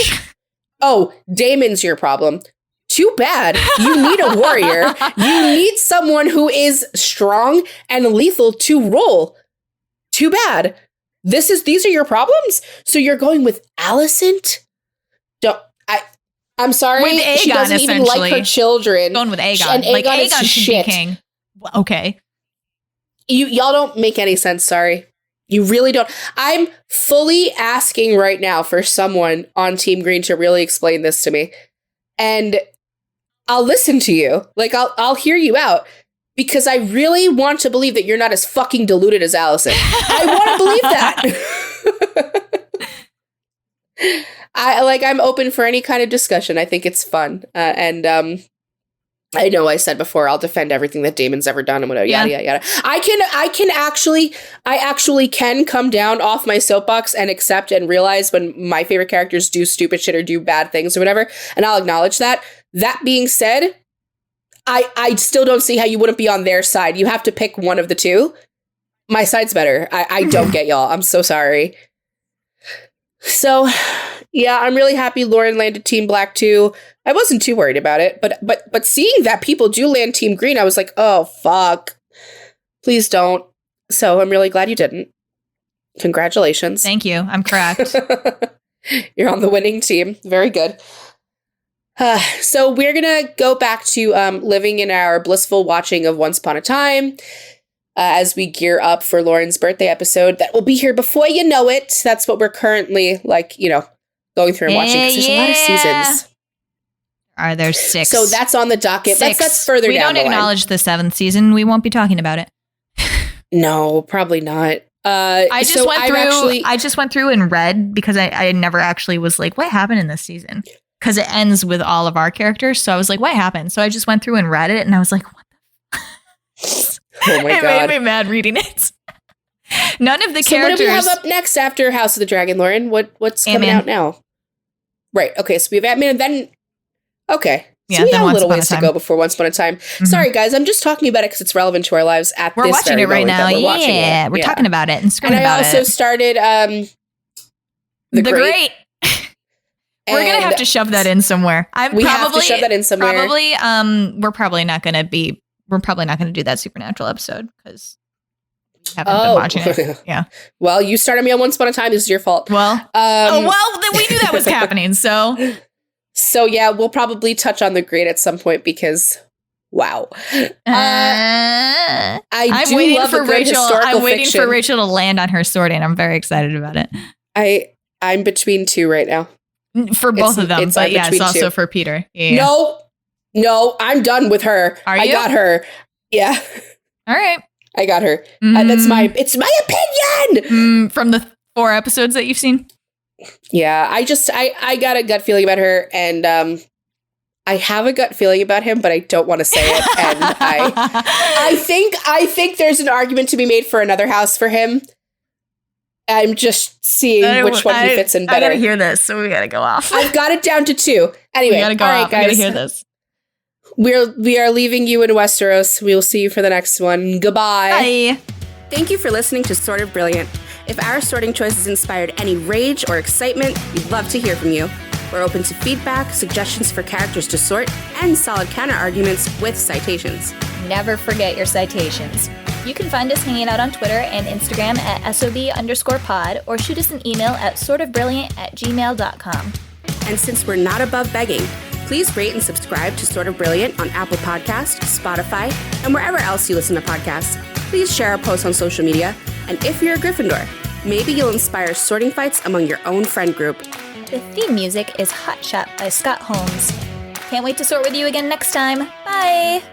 Oh, Daemon's your problem. Too bad. You need a warrior. You need someone who is strong and lethal to rule. Too bad. These are your problems? So you're going with Alicent? I'm sorry. With Aegon, she doesn't even like her children. Going with Aegon. And Aegon should be king. Okay. Y'all don't make any sense, sorry. You really don't. I'm fully asking right now for someone on Team Green to really explain this to me. And I'll listen to you. Like, I'll hear you out. Because I really want to believe that you're not as fucking deluded as Alicent. I want to believe that. I'm open for any kind of discussion. I think it's fun. And I know I said before, I'll defend everything that Daemon's ever done and whatever, yada, yada, yada. I actually can come down off my soapbox and accept and realize when my favorite characters do stupid shit or do bad things or whatever. And I'll acknowledge that. That being said, I still don't see how you wouldn't be on their side. You have to pick one of the two. My side's better. I don't get y'all. I'm so sorry. So, yeah, I'm really happy Lauren landed Team Black too. I wasn't too worried about it, but seeing that people do land Team Green, I was like, oh, fuck. Please don't. So I'm really glad you didn't. Congratulations. Thank you. I'm correct. You're on the winning team. Very good. So we're going to go back to living in our blissful watching of Once Upon a Time as we gear up for Lauren's birthday episode. That will be here before you know it. That's what we're currently, going through and watching because there's a lot of seasons. Are there 6? So that's on the docket. That's further down the line. We don't acknowledge the 7th season. We won't be talking about it. No, probably not. I just went through and read because I never actually was like, what happened in this season? Because it ends with all of our characters. So I was like, what happened? So I just went through and read it and I was like, what the Oh my God. It made me mad reading it. None of the characters. What do we have up next after House of the Dragon, Lauren? What's coming out now? Right. Okay. So we have Ant-Man and then. Okay. So we have a little ways to go before Once Upon a Time. Mm-hmm. Sorry, guys. I'm just talking about it because it's relevant to our lives at this very moment. We're watching it right now. We're talking about it and screaming about it. And I also started The Great. We're going to have to shove that in somewhere. Have to shove that in somewhere. Probably, we're probably not going to do that Supernatural episode because we haven't been watching it. Yeah. Well, you started me on Once Upon a Time. This is your fault. Well, then we knew that was happening. So yeah, we'll probably touch on The Great at some point because, wow. I'm waiting for Rachel to land on her sword, and I'm very excited about it. I'm between 2 right now. For both of them, but yeah, it's also for Peter. Yeah. No, I'm done with her. Are I you? got her. Yeah. All right. I got her. It's my opinion. From the 4 episodes that you've seen? Yeah, I got a gut feeling about her, and I have a gut feeling about him, but I don't want to say it. And I think there's an argument to be made for another house for him. I'm just seeing which one he fits in better. I gotta hear this, so we gotta go off. I've got it down to 2. Anyway, we gotta go all right, off. guys. We gotta hear this. We are leaving you in Westeros. We will see you for the next one. Goodbye. Bye. Thank you for listening to Sort of Brilliant. If our sorting choices inspired any rage or excitement, we'd love to hear from you. We're open to feedback, suggestions for characters to sort, and solid counter-arguments with citations. Never forget your citations. You can find us hanging out on Twitter and Instagram at SOB_pod or shoot us an email at sortofbrilliant@gmail.com. And since we're not above begging, please rate and subscribe to Sort of Brilliant on Apple Podcasts, Spotify, and wherever else you listen to podcasts. Please share our posts on social media. And if you're a Gryffindor, maybe you'll inspire sorting fights among your own friend group. The theme music is Hot Shot by Scott Holmes. Can't wait to sort with you again next time. Bye!